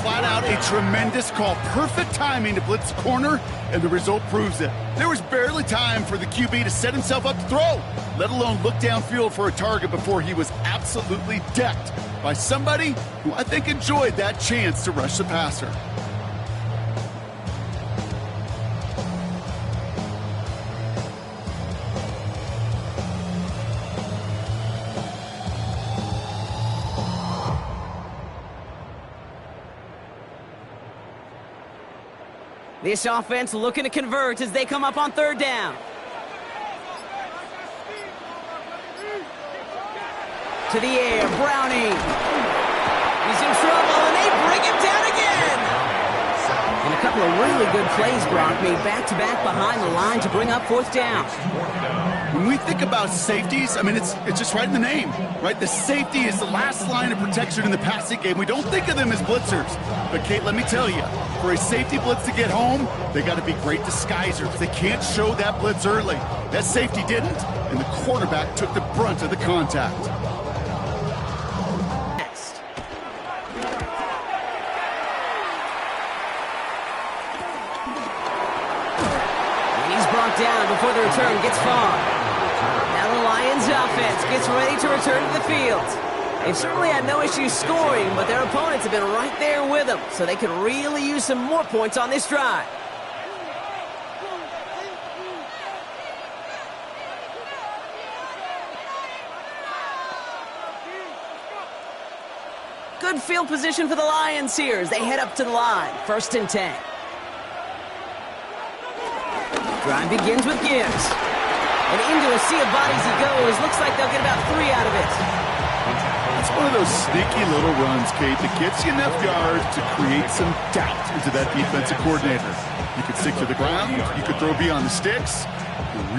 Speaker 2: Flat out a tremendous call. Perfect timing to blitz the corner, and the result proves it. There was barely time for the QB to set himself up to throw, let alone look downfield for a target before he was absolutely decked by somebody who I think enjoyed that chance to rush the passer.
Speaker 1: This offense looking to convert as they come up on 3rd down. To the air, Browning. He's in trouble, and they bring him down again. And a couple of really good plays, Brock, made back-to-back behind the line to bring up 4th down.
Speaker 2: When we think about safeties, I mean, it's just right in the name, right? The safety is the last line of protection in the passing game. We don't think of them as blitzers. But, Kate, let me tell you, for a safety blitz to get home, they got to be great disguisers. They can't show that blitz early. That safety didn't, and the quarterback took the brunt of the contact.
Speaker 1: Next. And he's brought down before the return gets far. Now the Lions offense gets ready to return to the field. They've certainly had no issues scoring, but their opponents have been right there with them, so they could really use some more points on this drive. Good field position for the Lions here as they head up to the line. 1st and 10. Drive begins with Gibbs. And into a sea of bodies he goes. Looks like they'll get about 3 out of it.
Speaker 2: It's one of those sneaky little runs, Kate, that gets you enough yards to create some doubt into that defensive coordinator. You could stick to the ground, you could throw beyond the sticks,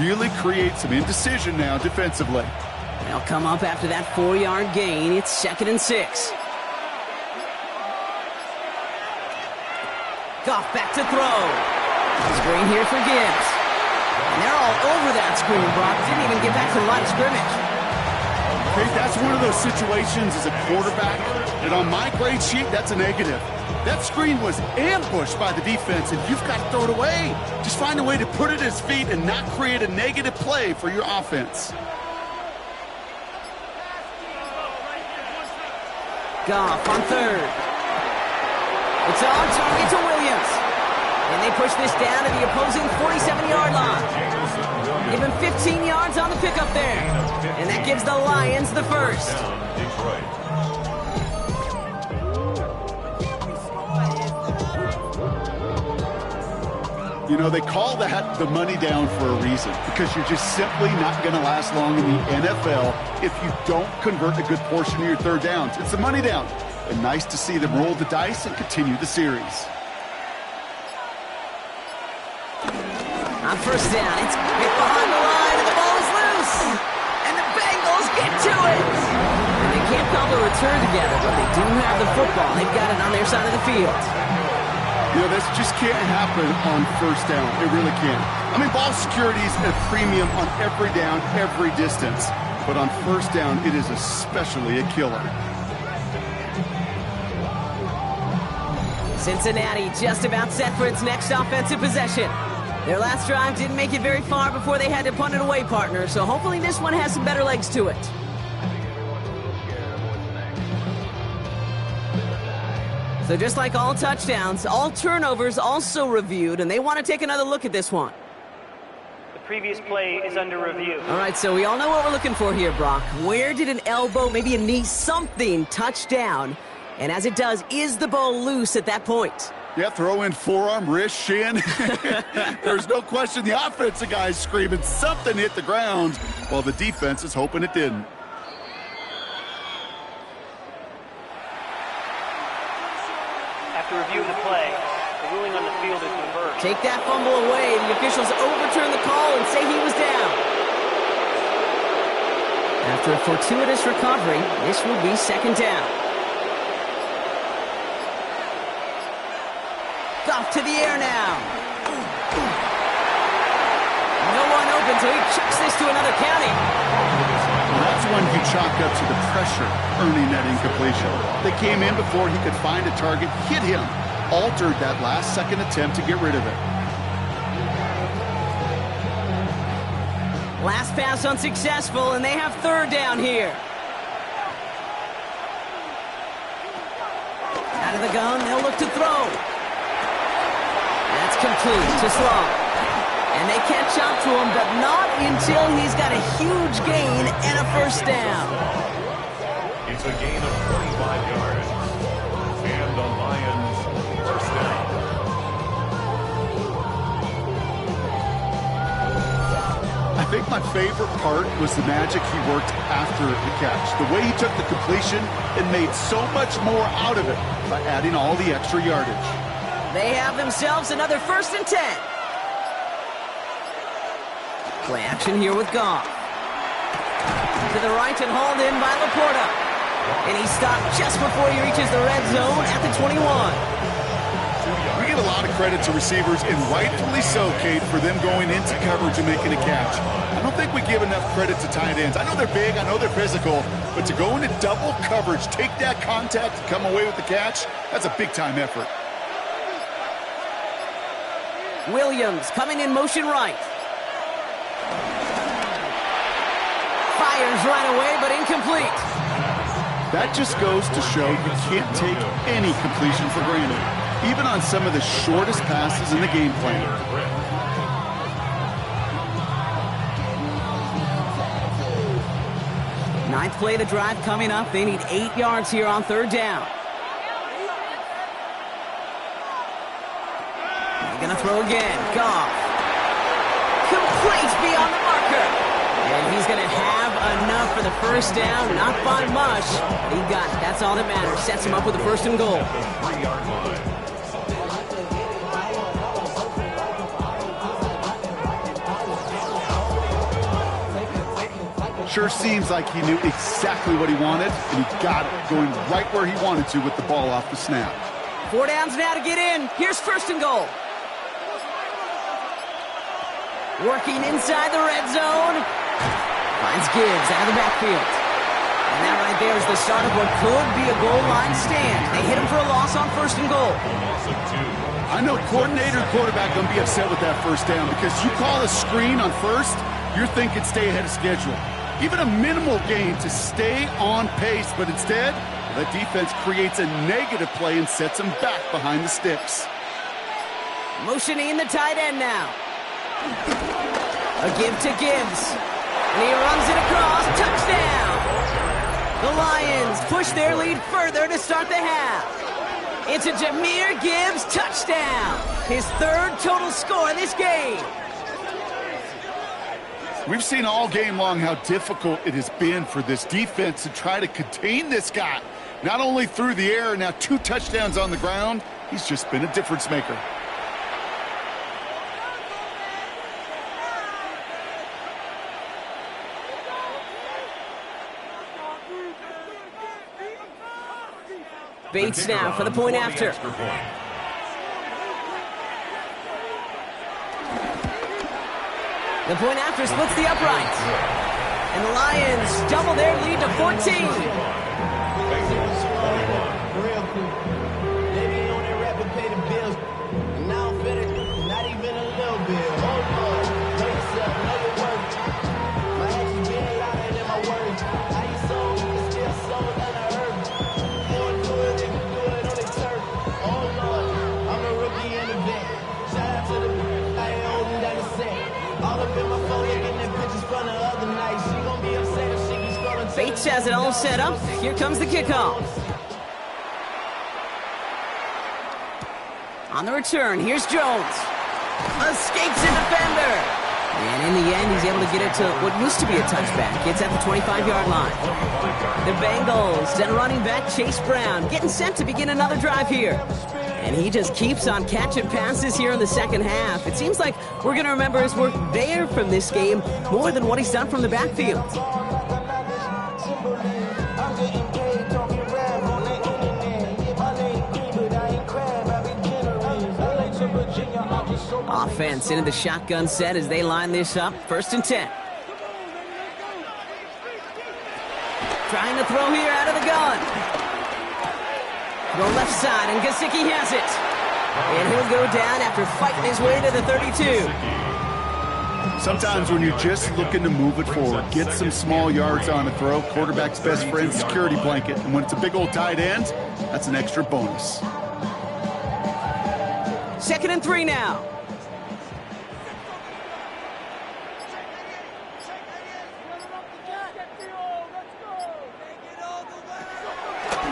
Speaker 2: really create some indecision now defensively.
Speaker 1: They'll come up after that 4-yard gain. It's 2nd and 6. Goff back to throw. Screen here for Gibbs. And they're all over that screen, Brock. Didn't even get back to the line of scrimmage.
Speaker 2: Okay, that's one of those situations as a quarterback, and on my grade sheet, that's a negative. That screen was ambushed by the defense, and you've got to throw it away. Just find a way to put it at his feet and not create a negative play for your offense.
Speaker 1: Goff on 3rd. It's on target to Williams. And they push this down to the opposing 47-yard line. Give him 15 yards on the pickup there. And that gives the Lions the 1st.
Speaker 2: You know, they call that the money down for a reason, because you're just simply not going to last long in the NFL if you don't convert a good portion of your third downs. It's the money down. And nice to see them roll the dice and continue the series.
Speaker 1: On first down, it's hit behind the line, and the ball is loose. And the Bengals get to it. And they can't call the return together, but they do have the football. They've got it on their side of the field.
Speaker 2: You know, this just can't happen on first down. It really can't. I mean, ball security is a premium on every down, every distance. But on first down, it is especially a killer.
Speaker 1: Cincinnati just about set for its next offensive possession. Their last drive didn't make it very far before they had to punt it away, partner. So hopefully this one has some better legs to it. So just like all touchdowns, all turnovers also reviewed, and they want to take another look at this one.
Speaker 4: The previous play is under review.
Speaker 1: All right, so we all know what we're looking for here, Brock. Where did an elbow, maybe a knee, something touch down? And as it does, is the ball loose at that point?
Speaker 2: Yeah, throw in forearm, wrist, shin. There's no question the offensive guy's screaming something hit the ground, while the defense is hoping it didn't.
Speaker 4: After reviewing the play, the ruling on the field is reversed.
Speaker 1: Take that fumble away. The officials overturn the call and say he was down. After a fortuitous recovery, this will be second down. Off to the air now. No one open, so he chucks this to another county.
Speaker 2: Well, that's when you chalk up to the pressure earning that incompletion. They came in before he could find a target, hit him, altered that last-second attempt to get rid of it.
Speaker 1: Last pass unsuccessful, and they have third down here. Out of the gun, they'll look to throw. That's complete to Sloan. And they catch up to him, but not until he's got a huge gain and a first down.
Speaker 3: It's a gain of 25 yards. And the Lions first down.
Speaker 2: I think my favorite part was the magic he worked after the catch. The way he took the completion and made so much more out of it by adding all the extra yardage.
Speaker 1: They have themselves another 1st and 10. Play action here with Goff. To the right and hauled in by Laporta. And he stopped just before he reaches the red zone at the 21.
Speaker 2: We give a lot of credit to receivers, and rightfully so, Kate, for them going into coverage and making a catch. I don't think we give enough credit to tight ends. I know they're big, I know they're physical, but to go into double coverage, take that contact, and come away with the catch, that's a big-time effort.
Speaker 1: Williams coming in motion right. Fires right away, but incomplete.
Speaker 2: That just goes to show you can't take any completion for granted, even on some of the shortest passes in the game plan.
Speaker 1: Ninth play of the drive coming up. They need 8 yards here on third down. They're going to throw again. Goff. Complete beyond the marker. And he's going to have enough for the first down. Not by much, but he got it. That's all that matters. Sets him up with a 1st and goal.
Speaker 2: Sure seems like he knew exactly what he wanted, and he got it, going right where he wanted to with the ball off the snap.
Speaker 1: 4 downs now to get in. Here's 1st and goal. Working inside the red zone. Finds Gibbs out of the backfield. And that right there is the start of what could be a goal line stand. They hit him for a loss on 1st and goal.
Speaker 2: I know coordinator and quarterback going to be upset with that first down, because you call a screen on first, you're thinking stay ahead of schedule. Even a minimal gain to stay on pace, but instead, the defense creates a negative play and sets him back behind the sticks.
Speaker 1: Motioning the tight end now. A give to Gibbs. And he runs it across. Touchdown! The Lions push their lead further to start the half. It's a Jahmyr Gibbs touchdown. His third total score in this game.
Speaker 2: We've seen all game long how difficult it has been for this defense to try to contain this guy. Not only through the air, now 2 touchdowns on the ground. He's just been a difference maker.
Speaker 1: Bates now for the point after. The point after splits the uprights. And the Lions double their lead to 14. Bates has it all set up. Here comes the kickoff. On the return, here's Jones. Escapes a defender. And in the end, he's able to get it to what used to be a touchback. It's at the 25-yard line. The Bengals, then running back Chase Brown, getting set to begin another drive here. And he just keeps on catching passes here in the second half. It seems like we're going to remember his work there from this game more than what he's done from the backfield. Offense into the shotgun set as they line this up. 1st and 10. Trying to throw here out of the gun. Throw left side, and Gesicki has it. And he'll go down after fighting his way to the 32.
Speaker 2: Sometimes when you're just looking to move it forward, get some small yards on a throw, quarterback's best friend, security blanket. And when it's a big old tight end, that's an extra bonus.
Speaker 1: 2nd and 3 now.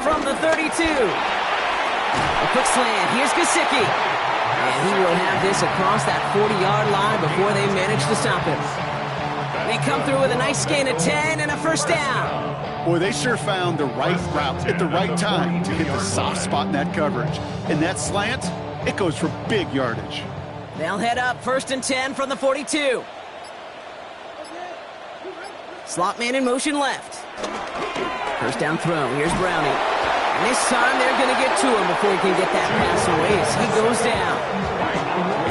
Speaker 1: From the 32. A quick slant. Here's Gesicki. And he will have this across that 40-yard line before they manage to stop him. They come through with a nice gain of 10 and a 1st down.
Speaker 2: Boy, they sure found the right route at the right time to hit the soft spot in that coverage. And that slant, it goes for big yardage.
Speaker 1: They'll head up 1st and 10 from the 42. Slot man in motion left. 1st down throw. Here's Browning. And this time they're going to get to him before he can get that pass away as he goes down.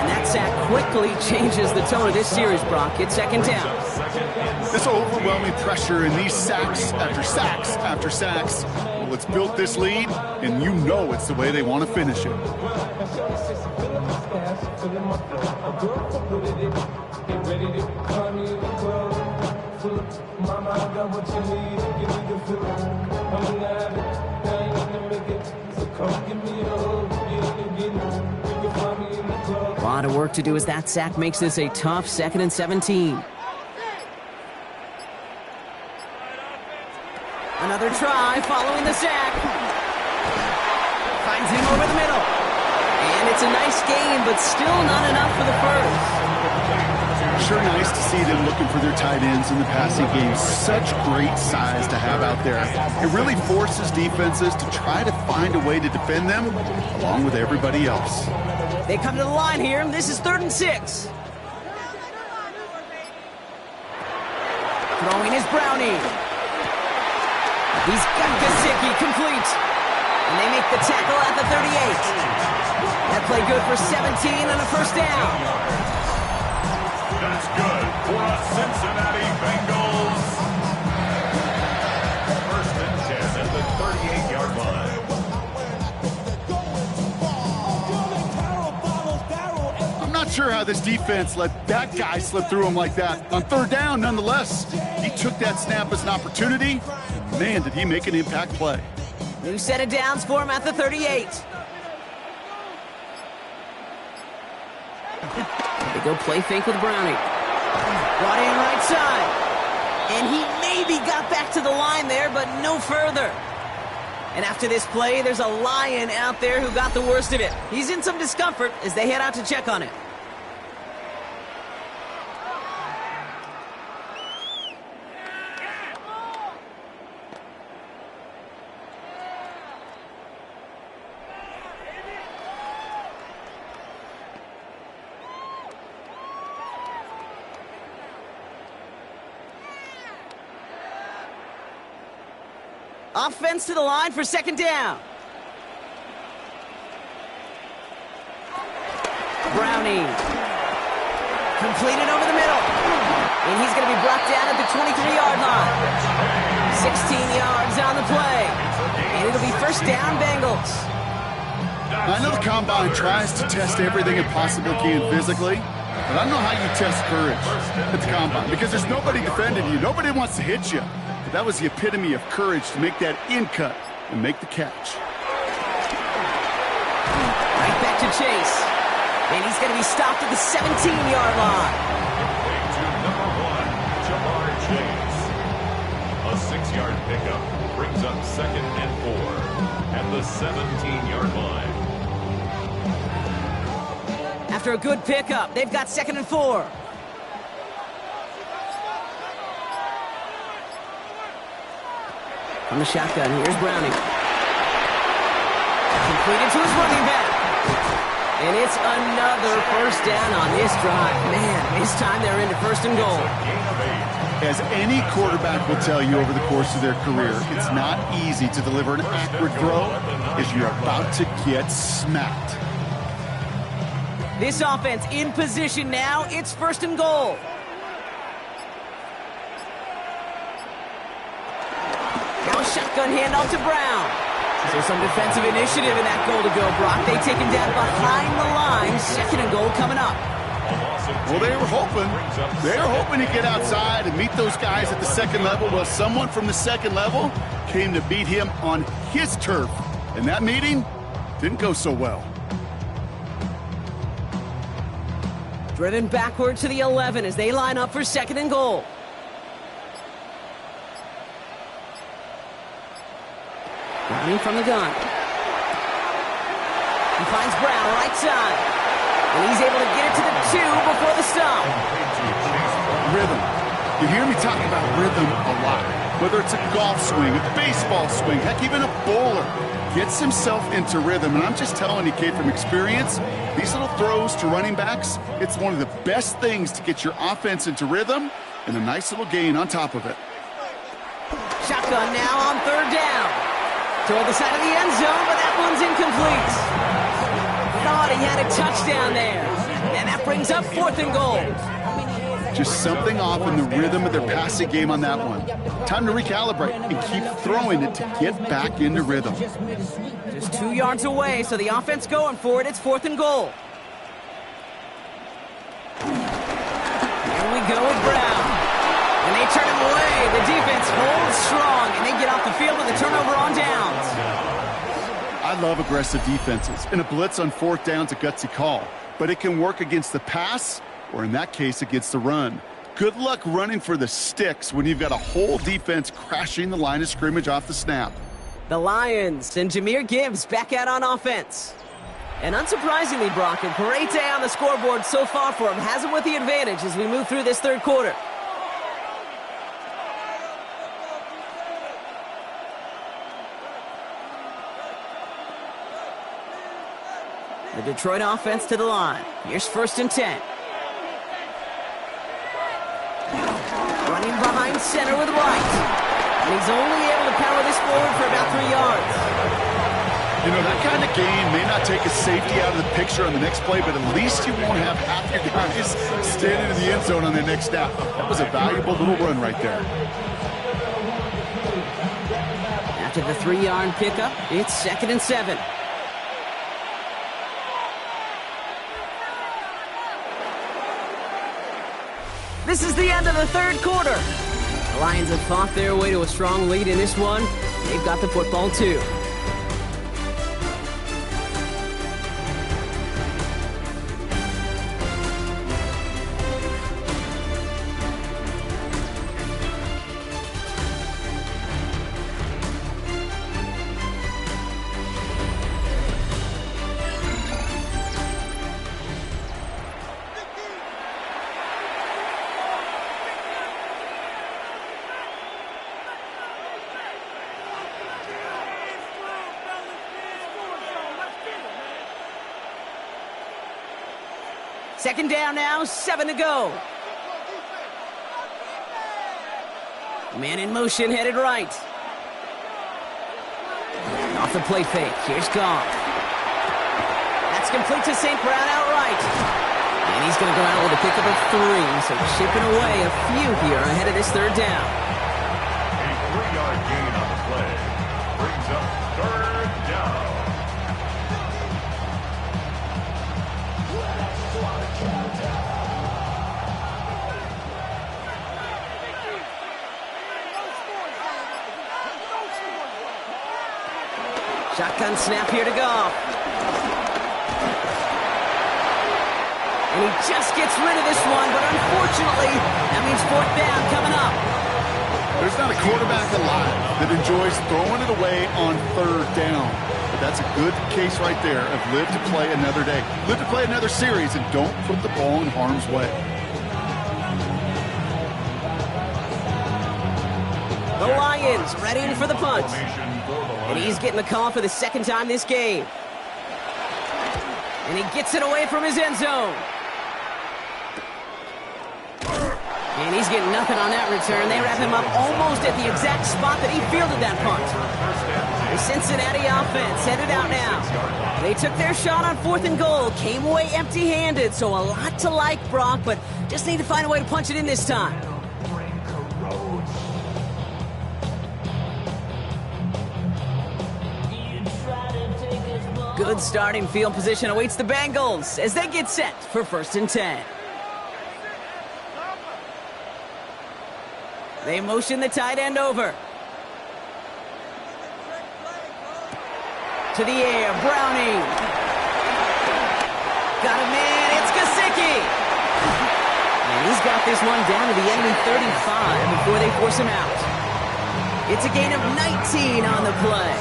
Speaker 1: And that sack quickly changes the tone of this series, Brock. It's 2nd down.
Speaker 2: This overwhelming pressure and these sacks after sacks after sacks, well, it's built this lead, and you know it's the way they want to finish it.
Speaker 1: A lot of work to do as that sack makes this a tough 2nd and 17. Another try following the sack. Finds him over the middle. And it's a nice gain, but still not enough for the 1st.
Speaker 2: Sure nice to see them looking for their tight ends in the passing game. Such great size to have out there. It really forces defenses to try to find a way to defend them along with everybody else.
Speaker 1: They come to the line here. This is 3rd and 6. Throwing is Browning. He's got Gesicki complete. And they make the tackle at the 38. That play good for 17 and a 1st down.
Speaker 3: That's good for a Cincinnati Bengals. 1st and 10 at the 38-yard line.
Speaker 2: I'm not sure how this defense let that guy slip through him like that. On 3rd down, nonetheless, he took that snap as an opportunity. Man, did he make an impact play.
Speaker 1: New set of downs for him at the 38. They go play fake with Browning. Brought in right side. And he maybe got back to the line there, but no further. And after this play, there's a Lion out there who got the worst of it. He's in some discomfort as they head out to check on him. Offense to the line for second down. Browning. Completed over the middle. And he's going to be brought down at the 23-yard line. 16 yards on the play. And it'll be first down, Bengals.
Speaker 2: I know the Combine tries to test everything it possibly can physically, but I don't know how you test courage at the Combine because there's nobody defending you. Nobody wants to hit you. That was the epitome of courage to make that in cut and make the catch.
Speaker 1: Right back to Chase. And he's going to be stopped at the 17-yard line.
Speaker 3: To number 1, Jamar Chase. A 6-yard pickup brings up 2nd and 4 at the 17-yard line.
Speaker 1: After a good pickup, they've got 2nd and 4. From the shotgun, here's Browning. Completed to his running back. And it's another first down on this drive. Man, this time they're into 1st and goal.
Speaker 2: As any quarterback will tell you over the course of their career, it's not easy to deliver an accurate throw as you're about to get smacked.
Speaker 1: This offense in position now. It's 1st and goal. Now a shotgun handoff to Brown. So some defensive initiative in that goal to go, Brock. They take him down behind the line. 2nd and goal coming up.
Speaker 2: Well, they were hoping to get outside and meet those guys at the 2nd level. Well, someone from the 2nd level came to beat him on his turf. And that meeting didn't go so well.
Speaker 1: Driven backward to the 11 as they line up for 2nd and goal. Browning from the gun. He finds Brown right side. And he's able to get it to the 2 before the stop.
Speaker 2: Rhythm. You hear me talk about rhythm a lot. Whether it's a golf swing, a baseball swing, heck, even a bowler gets himself into rhythm. And I'm just telling you, kid, from experience, these little throws to running backs, it's one of the best things to get your offense into rhythm and a nice little gain on top of it.
Speaker 1: Shotgun now on 3rd down. Toward the side of the end zone, but that one's incomplete. Thought he had a touchdown there. And that brings up 4th and goal.
Speaker 2: Just something off in the rhythm of their passing game on that one. Time to recalibrate and keep throwing it to get back into rhythm.
Speaker 1: Just 2 yards away, so the offense going for it. It's 4th and goal. Here we go with Brown. And they turn him away. The defense holds strong, and they get off the field with a turnover on downs.
Speaker 2: I love aggressive defenses, and a blitz on 4th down's a gutsy call. But it can work against the pass, or in that case, against the run. Good luck running for the sticks when you've got a whole defense crashing the line of scrimmage off the snap.
Speaker 1: The Lions and Jahmyr Gibbs back out on offense. And unsurprisingly, Brock, a great day on the scoreboard so far for him. Has him with the advantage as we move through this 3rd quarter. The Detroit offense to the line. Here's 1st and 10. Running behind center with Wright. And he's only able to power this forward for about 3 yards.
Speaker 2: You know, that kind of gain may not take a safety out of the picture on the next play, but at least you won't have half your guys standing in the end zone on the next snap. That was a valuable little run right there.
Speaker 1: After the 3-yard pickup, it's 2nd and 7. This is the end of the 3rd quarter. The Lions have fought their way to a strong lead in this one. They've got the football, too. Second down now, 7 to go. Man in motion, headed right. Off the play fake, here's Goff. That's complete to St. Brown outright. And he's going to go out with a pickup of 3, so chipping away a few here ahead of this third down.
Speaker 3: A 3-yard gain on the play brings up third down.
Speaker 1: Shotgun snap here to Goff. And he just gets rid of this one, but unfortunately, that means fourth down coming up.
Speaker 2: There's not a quarterback alive that enjoys throwing it away on third down. But that's a good case right there of live to play another day. Live to play another series and don't put the ball in harm's way.
Speaker 1: The Lions ready for the punt. And he's getting the call for the second time this game. And he gets it away from his end zone. And he's getting nothing on that return. They wrap him up almost at the exact spot that he fielded that punt. The Cincinnati offense headed out now. They took their shot on 4th and goal, came away empty-handed, so a lot to like, Brock, but just need to find a way to punch it in this time. Good starting field position awaits the Bengals as they get set for 1st and 10. They motion the tight end over. To the air, Browning. Got a man, it's Gesicki. And he's got this one down to the enemy 35 before they force him out. It's a gain of 19 on the play.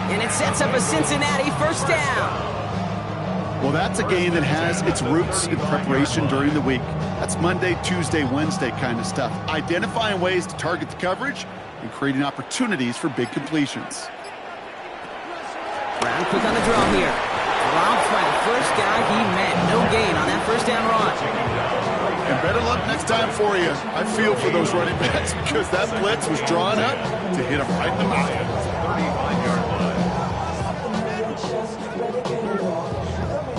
Speaker 1: And it sets up a Cincinnati first down.
Speaker 2: Well, that's a game that has its roots in preparation during the week. That's Monday, Tuesday, Wednesday kind of stuff. Identifying ways to target the coverage and creating opportunities for big completions.
Speaker 1: Brown quick on the draw here. Dropped by the first guy he met. No gain on that first down run.
Speaker 2: And better luck next time for you. I feel for those running backs because that blitz was drawn up to hit him right in the mouth.
Speaker 3: 35-yard line.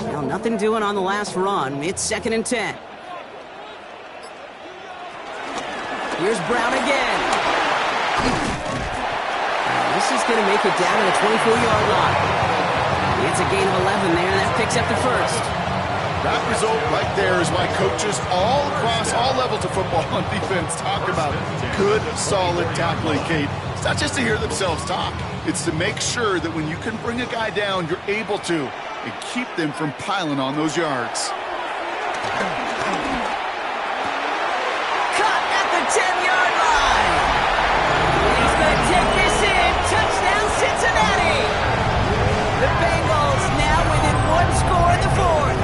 Speaker 1: Well, nothing doing on the last run. It's 2nd and 10. Here's Brown again. This is going to make it down to the 24-yard line. It's a gain of 11 there, and that picks up the first.
Speaker 2: That result right there is why coaches all across all levels of football on defense talk about good, solid tackling, Kate. It's not just to hear themselves talk. It's to make sure that when you can bring a guy down, you're able to and keep them from piling on those yards.
Speaker 1: Cut at the 10-yard line. He's going to take this in. Touchdown, Cincinnati. The Bengals now within 1 score in the 4th.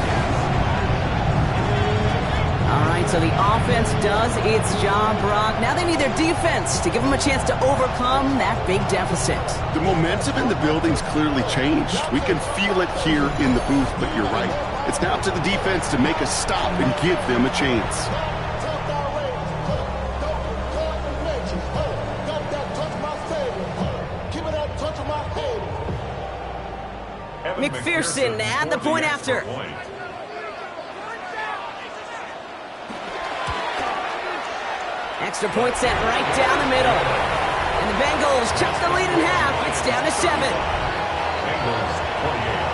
Speaker 1: All right, so the offense does its job, Brock. Now they need their defense to give them a chance to overcome that big deficit.
Speaker 2: The momentum in the building's clearly changed. We can feel it here in the booth, but you're right. It's now up to the defense to make a stop and give them a chance.
Speaker 1: McPherson at the point after. Extra point set right down the middle. And the Bengals cut the lead in half. It's down to 7.
Speaker 3: Bengals 28.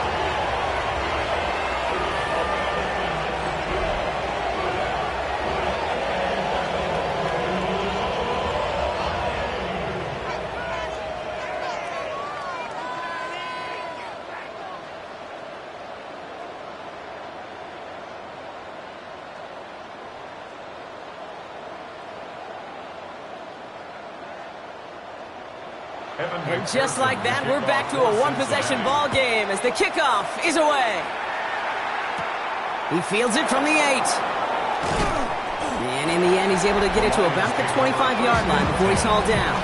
Speaker 1: And just like that, we're back to a one-possession ball game as the kickoff is away. He fields it from the 8. And in the end, he's able to get it to about the 25-yard line before he's hauled down.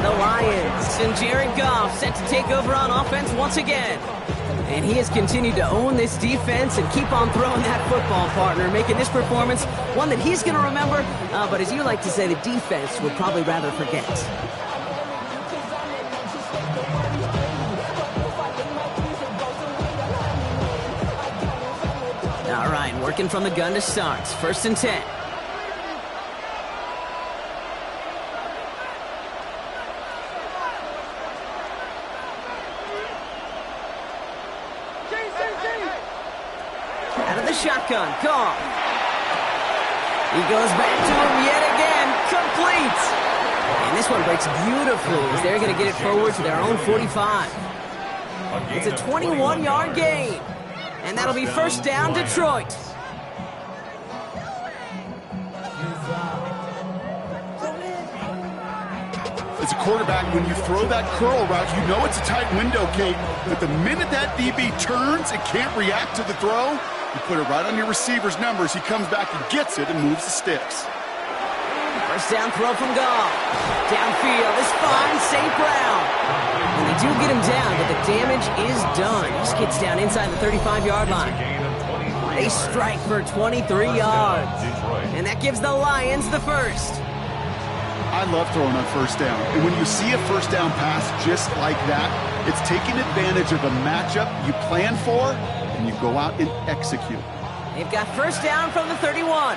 Speaker 1: the Lions. And Jared Goff set to take over on offense once again. And he has continued to own this defense and keep on throwing that football, partner, making this performance one that he's going to remember. But as you like to say, the defense would probably rather forget. All right, working from the gun to start. 1st and 10. Out of the shotgun, Goff. He goes back to him yet again, complete. And this one breaks beautifully as they're going to get it forward to their own 45. It's a 21-yard gain. And that'll be 1st down, Detroit.
Speaker 2: As a quarterback, when you throw that curl route, you know it's a tight window, Kate. But the minute that DB turns and can't react to the throw, you put it right on your receiver's numbers. He comes back and gets it and moves the sticks.
Speaker 1: 1st down throw from Goff. Downfield is fine, St. Brown. And they do get him down, but the damage is done. He just gets down inside the 35-yard line. They strike for 23 yards. And that gives the Lions the first.
Speaker 2: I love throwing on 1st down. And when you see a 1st down pass just like that, it's taking advantage of a matchup you plan for, and you go out and execute.
Speaker 1: They've got 1st down from the 31.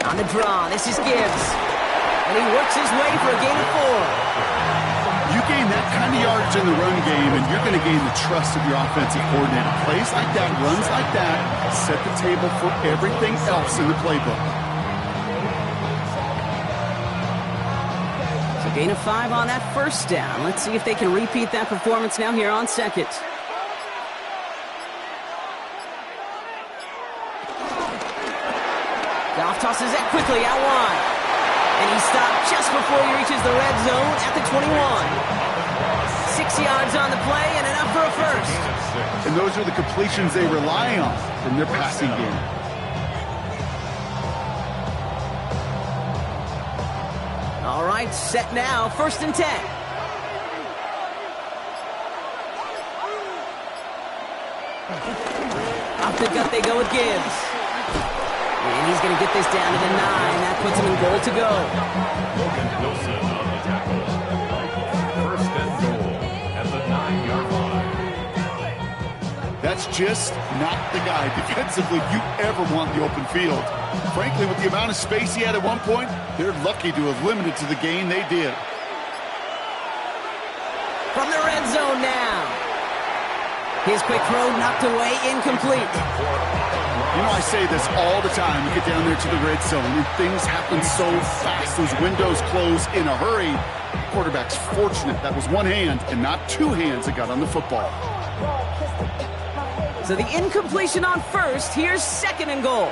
Speaker 1: On the draw, this is Gibbs. And he works his way for a gain of 4.
Speaker 2: You gain that kind of yardage in the run game, and you're going to gain the trust of your offensive coordinator. Plays like that, runs like that, set the table for everything else in the playbook.
Speaker 1: So gain of 5 on that 1st down. Let's see if they can repeat that performance now here on 2nd. Goff tosses that quickly out wide. And he stopped just before he reaches the red zone at the 21. 6 yards on the play and enough for a 1st.
Speaker 2: And those are the completions they rely on from their passing game.
Speaker 1: All right, set now, 1st and 10. Off the gut they go with Gibbs. And he's going to get this down to the 9. That puts him in goal to go.
Speaker 3: Logan Wilson on the tackle. 1st and goal at the 9-yard line.
Speaker 2: That's just not the guy defensively you ever want in the open field. Frankly, with the amount of space he had at one point, they're lucky to have limited to the gain they did.
Speaker 1: From the red zone now. His quick throw knocked away, incomplete.
Speaker 2: You know, I say this all the time. You get down there to the red zone, and things happen so fast. Those windows close in a hurry. The quarterback's fortunate that was one hand and not 2 hands that got on the football.
Speaker 1: So the incompletion on 1st. Here's 2nd and goal.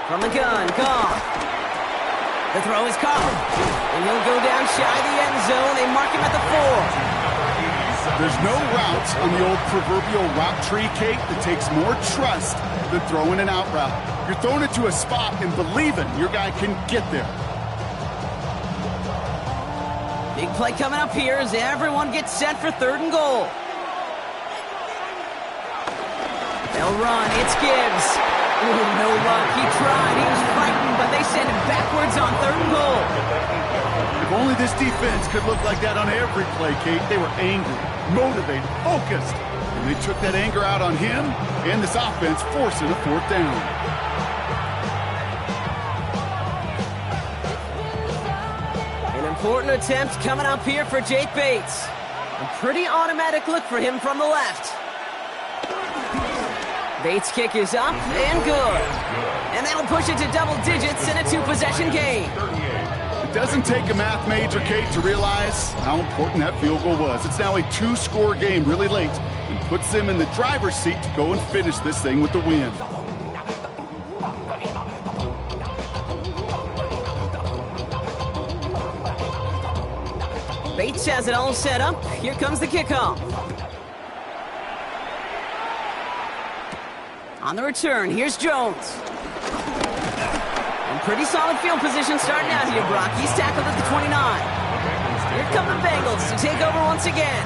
Speaker 1: From the gun, Goff. The throw is caught. And he'll go down shy of the end zone. They mark him at the 4.
Speaker 2: There's no route on the old proverbial route tree, Kate, that takes more trust than throwing an out route. You're throwing it to a spot and believing your guy can get there.
Speaker 1: Big play coming up here as everyone gets set for 3rd and goal. They'll run. It's Gibbs. Ooh, no luck. He tried. He was frightened, but they send him backwards on 3rd and goal.
Speaker 2: If only this defense could look like that on every play, Kate. They were angry, motivated, focused. And they took that anger out on him and this offense, forcing a 4th down.
Speaker 1: An important attempt coming up here for Jake Bates. A pretty automatic look for him from the left. Bates' kick is up and good. And that'll push it to double digits in a 2-possession game.
Speaker 2: It doesn't take a math major, Kate, to realize how important that field goal was. It's now a 2-score game really late and puts them in the driver's seat to go and finish this thing with the win.
Speaker 1: Bates has it all set up. Here comes the kickoff. On the return, here's Jones. In pretty solid field position starting out here, Brock. He's tackled at the 29. Here come the Bengals to take over once again.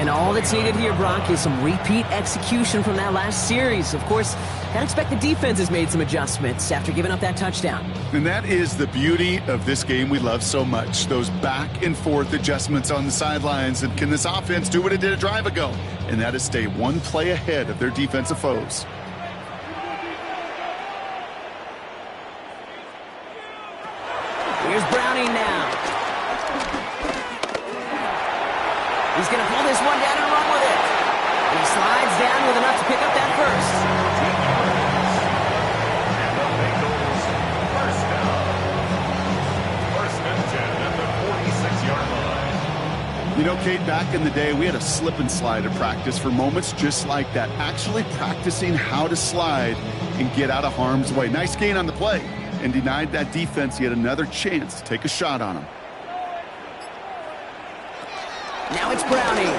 Speaker 1: And all that's needed here, Brock, is some repeat execution from that last series. Of course, I expect the defense has made some adjustments after giving up that touchdown.
Speaker 2: And that is the beauty of this game we love so much, those back and forth adjustments on the sidelines. And can this offense do what it did a drive ago? And that is stay one play ahead of their defensive foes.
Speaker 1: Here's Browning now. He's going to pull this one down and run with it. And he slides down with enough to pick up that first.
Speaker 3: And the Bengals first down. First and 10 at the 46-yard line.
Speaker 2: You know, Kate, back in the day, we had a slip and slide at practice for moments just like that. Actually practicing how to slide and get out of harm's way. Nice gain on the play. And denied that defense yet another chance to take a shot on him.
Speaker 1: Now it's Browning.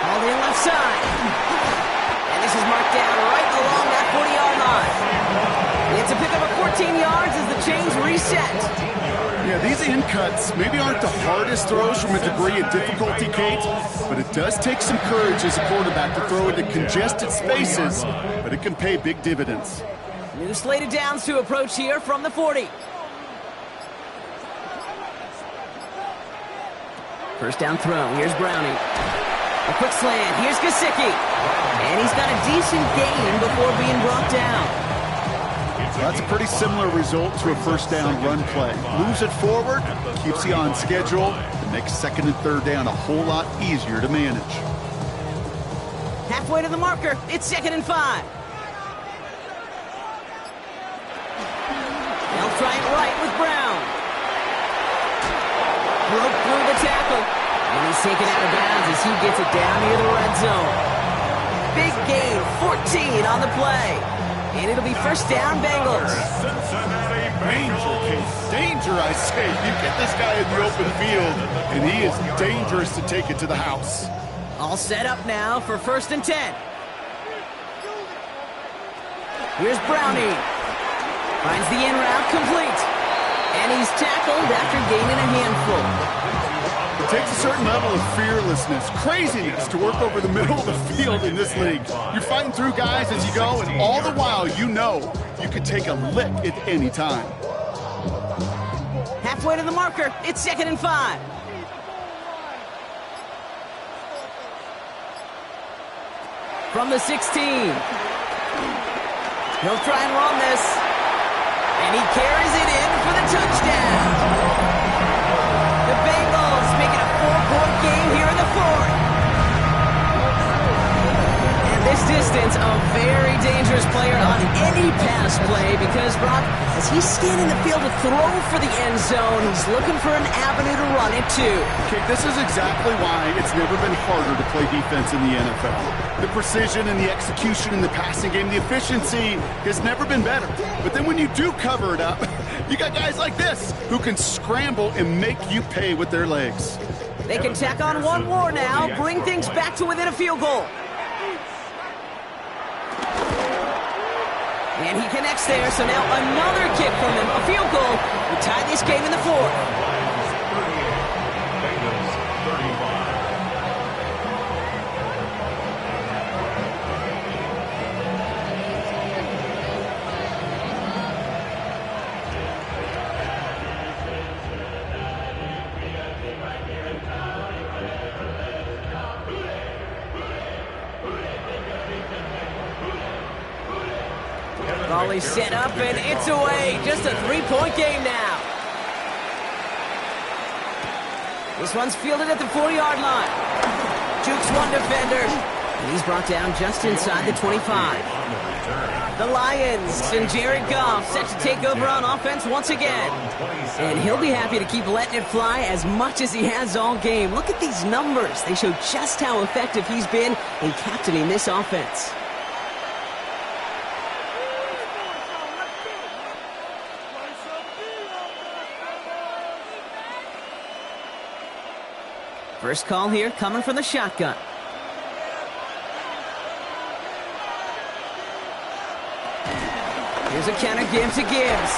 Speaker 1: Hauled in left side. And this is marked down right along that 40-yard line. It's a pickup of 14 yards as the chains reset.
Speaker 2: Yeah, these in cuts maybe aren't the hardest throws from a degree of difficulty, Kate, but it does take some courage as a quarterback to throw into congested spaces, but it can pay big dividends.
Speaker 1: New slated downs to approach here from the 40. First down throw. Here's Browning. A quick slant. Here's Gesicki. And he's got a decent gain before being brought down.
Speaker 2: That's a pretty similar result to a first down run play. Moves it forward, keeps you on schedule, and makes second and third down a whole lot easier to manage.
Speaker 1: Halfway to the marker. It's 2nd and 5. They'll try it right with Brown. Broke through the tackle. And he's taken out of bounds as he gets it down near the red zone. Big gain, 14 on the play. And it'll be first down, Bengals.
Speaker 2: Danger, Kate. Danger, I say. You get this guy in the open field, and he is dangerous to take it to the house.
Speaker 1: All set up now for 1st and 10. Here's Browning. Finds the in route complete. And he's tackled after gaining a handful.
Speaker 2: It takes a certain level of fearlessness, craziness to work over the middle of the field in this league. You're fighting through guys as you go, and all the while you know you could take a lick at any time.
Speaker 1: Halfway to the marker, it's 2nd and 5. From the 16. He'll try and run this. And he carries it in for the touchdown. The Bengals making a 4-point game here in the 4th. And this distance, a very dangerous player on any pass play because, Brock, as he's scanning the field to throw for the end zone, he's looking for an avenue to run it to.
Speaker 2: Okay, this is exactly why it's never been harder to play defense in the NFL. The precision and the execution in the passing game, the efficiency has never been better. But then when you do cover it up, you got guys like this who can scramble and make you pay with their legs.
Speaker 1: They can tack on one more now, bring things back to within a field goal. And he connects there, so now another kick from him, a field goal. We tie this game in the 4th. Volley set up, and it's away. Just a 3-point game now. This one's fielded at the 40-yard line. Jukes one defender, and he's brought down just inside the 25. The Lions and Jared Goff set to take over on offense once again. And he'll be happy to keep letting it fly as much as he has all game. Look at these numbers. They show just how effective he's been in captaining this offense. First call here coming from the shotgun. Here's a counter give to Gibbs.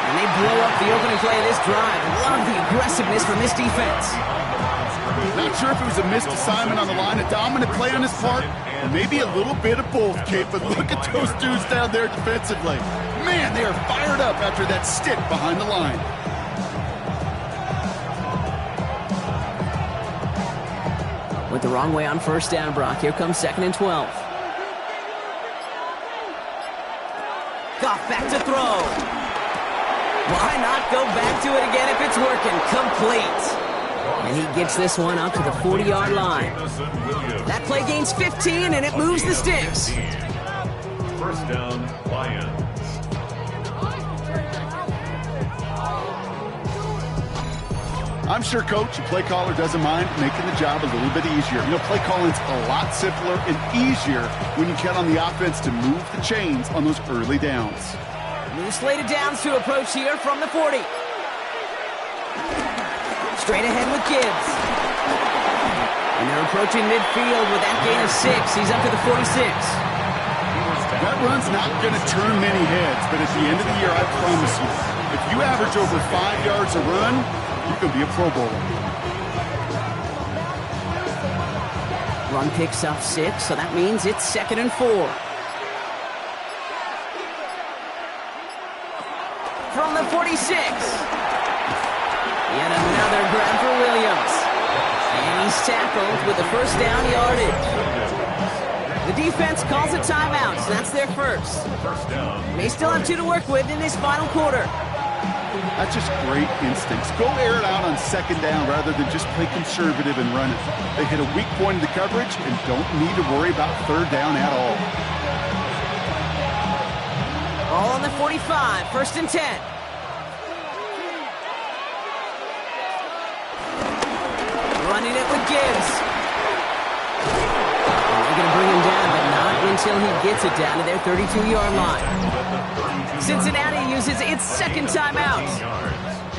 Speaker 1: And they blow up the opening play of this drive. Love the aggressiveness from this defense.
Speaker 2: Not sure if it was a missed assignment on the line, a dominant play on his part, or maybe a little bit of both, Kate, but look at those dudes down there defensively. Man, they are fired up after that stick behind the line.
Speaker 1: Went the wrong way on first down, Brock. Here comes 2nd and 12. Goff back to throw. Why not go back to it again if it's working? Complete. And he gets this one up to the 40-yard line. That play gains 15, and it moves the sticks.
Speaker 3: First down, Lions.
Speaker 2: I'm sure coach, play caller doesn't mind making the job a little bit easier. You know, play calling's a lot simpler and easier when you count on the offense to move the chains on those early downs.
Speaker 1: New slated downs to approach here from the 40. Straight ahead with Gibbs. And they're approaching midfield with that gain of 6. He's up to the 46.
Speaker 2: That run's not going to turn many heads, but at the end of the year, I promise you, if you average over 5 yards a run, you can be a Pro Bowler.
Speaker 1: Run picks up 6, so that means it's 2nd and 4. From the 46. Yet another grab for Williams. And he's tackled with the first down yardage. The defense calls a timeout, so that's their first. They still have 2 to work with in this final quarter.
Speaker 2: That's just great instincts. Go air it out on 2nd down rather than just play conservative and run it. They hit a weak point in the coverage and don't need to worry about 3rd down at all.
Speaker 1: All on the 45, 1st and 10. Running it with Gibbs. And they're going to bring him down, but not until he gets it down to their 32-yard line. Cincinnati uses its 2nd timeout.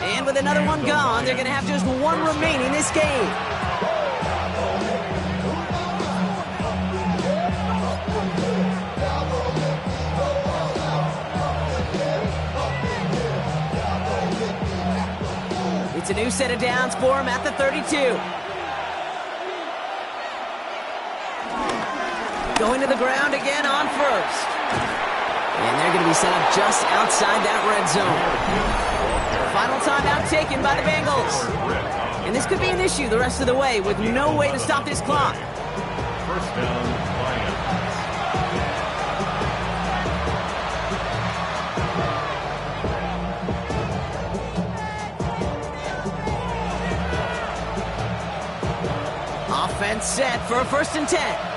Speaker 1: And with another one gone, they're going to have just 1 remaining this game. It's a new set of downs for him at the 32. Going to the ground again on first. And they're going to be set up just outside that red zone. Final timeout taken by the Bengals. And this could be an issue the rest of the way with no way to stop this clock.
Speaker 3: First down, Lions.
Speaker 1: Offense set for a 1st and 10.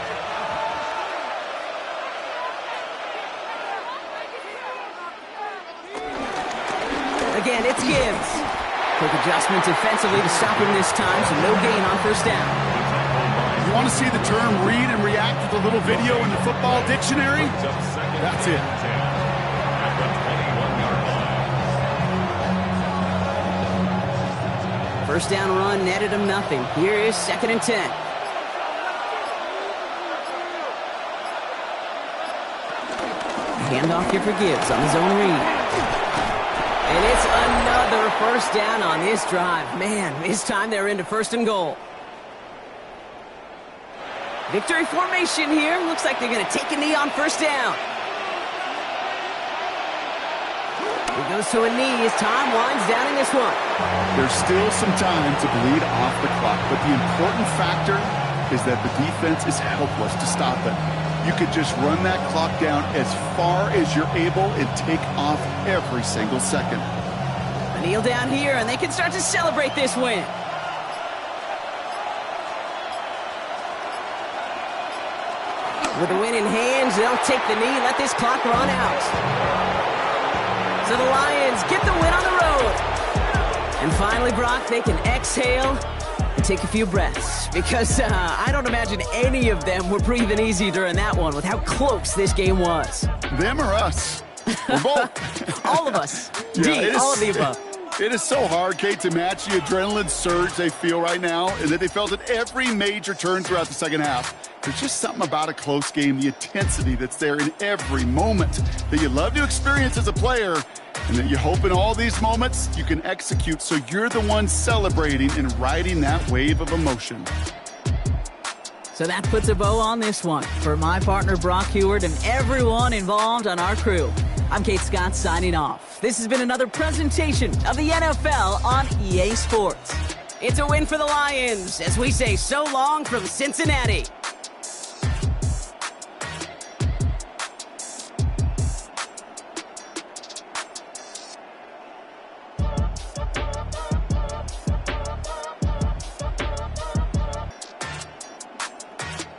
Speaker 1: Again, it's Gibbs. Quick adjustment defensively to stop him this time, so no gain on first down.
Speaker 2: You want to see the term read and react with a little video in the football dictionary? That's it.
Speaker 1: First down run netted him nothing. Here is 2nd and 10. Handoff here for Gibbs on his own read. And it's another first down on this drive. Man, this time they're into 1st and goal. Victory formation here. Looks like they're going to take a knee on first down. He goes to a knee as time winds down in this one.
Speaker 2: There's still some time to bleed off the clock, but the important factor is that the defense is helpless to stop it. You could just run that clock down as far as you're able and take off every single second.
Speaker 1: A kneel down here, and they can start to celebrate this win. With the win in hand, they'll take the knee, let this clock run out. So the Lions get the win on the road. And finally, Brock, they can exhale and take a few breaths. Because I don't imagine any of them were breathing easy during that one with how close this game was.
Speaker 2: Them or us? We're both.
Speaker 1: All of us.
Speaker 2: Yeah,
Speaker 1: all of the above.
Speaker 2: It is so hard, Kate, to match the adrenaline surge they feel right now and that they felt at every major turn throughout the second half. There's just something about a close game, the intensity that's there in every moment that you love to experience as a player, and that you hope in all these moments you can execute so you're the one celebrating and riding that wave of emotion.
Speaker 6: So that puts a bow on this one. For my partner Brock Heward and everyone involved on our crew, I'm Kate Scott signing off. This has been another presentation of the NFL on EA Sports.
Speaker 1: It's a win for the Lions as we say so long from Cincinnati.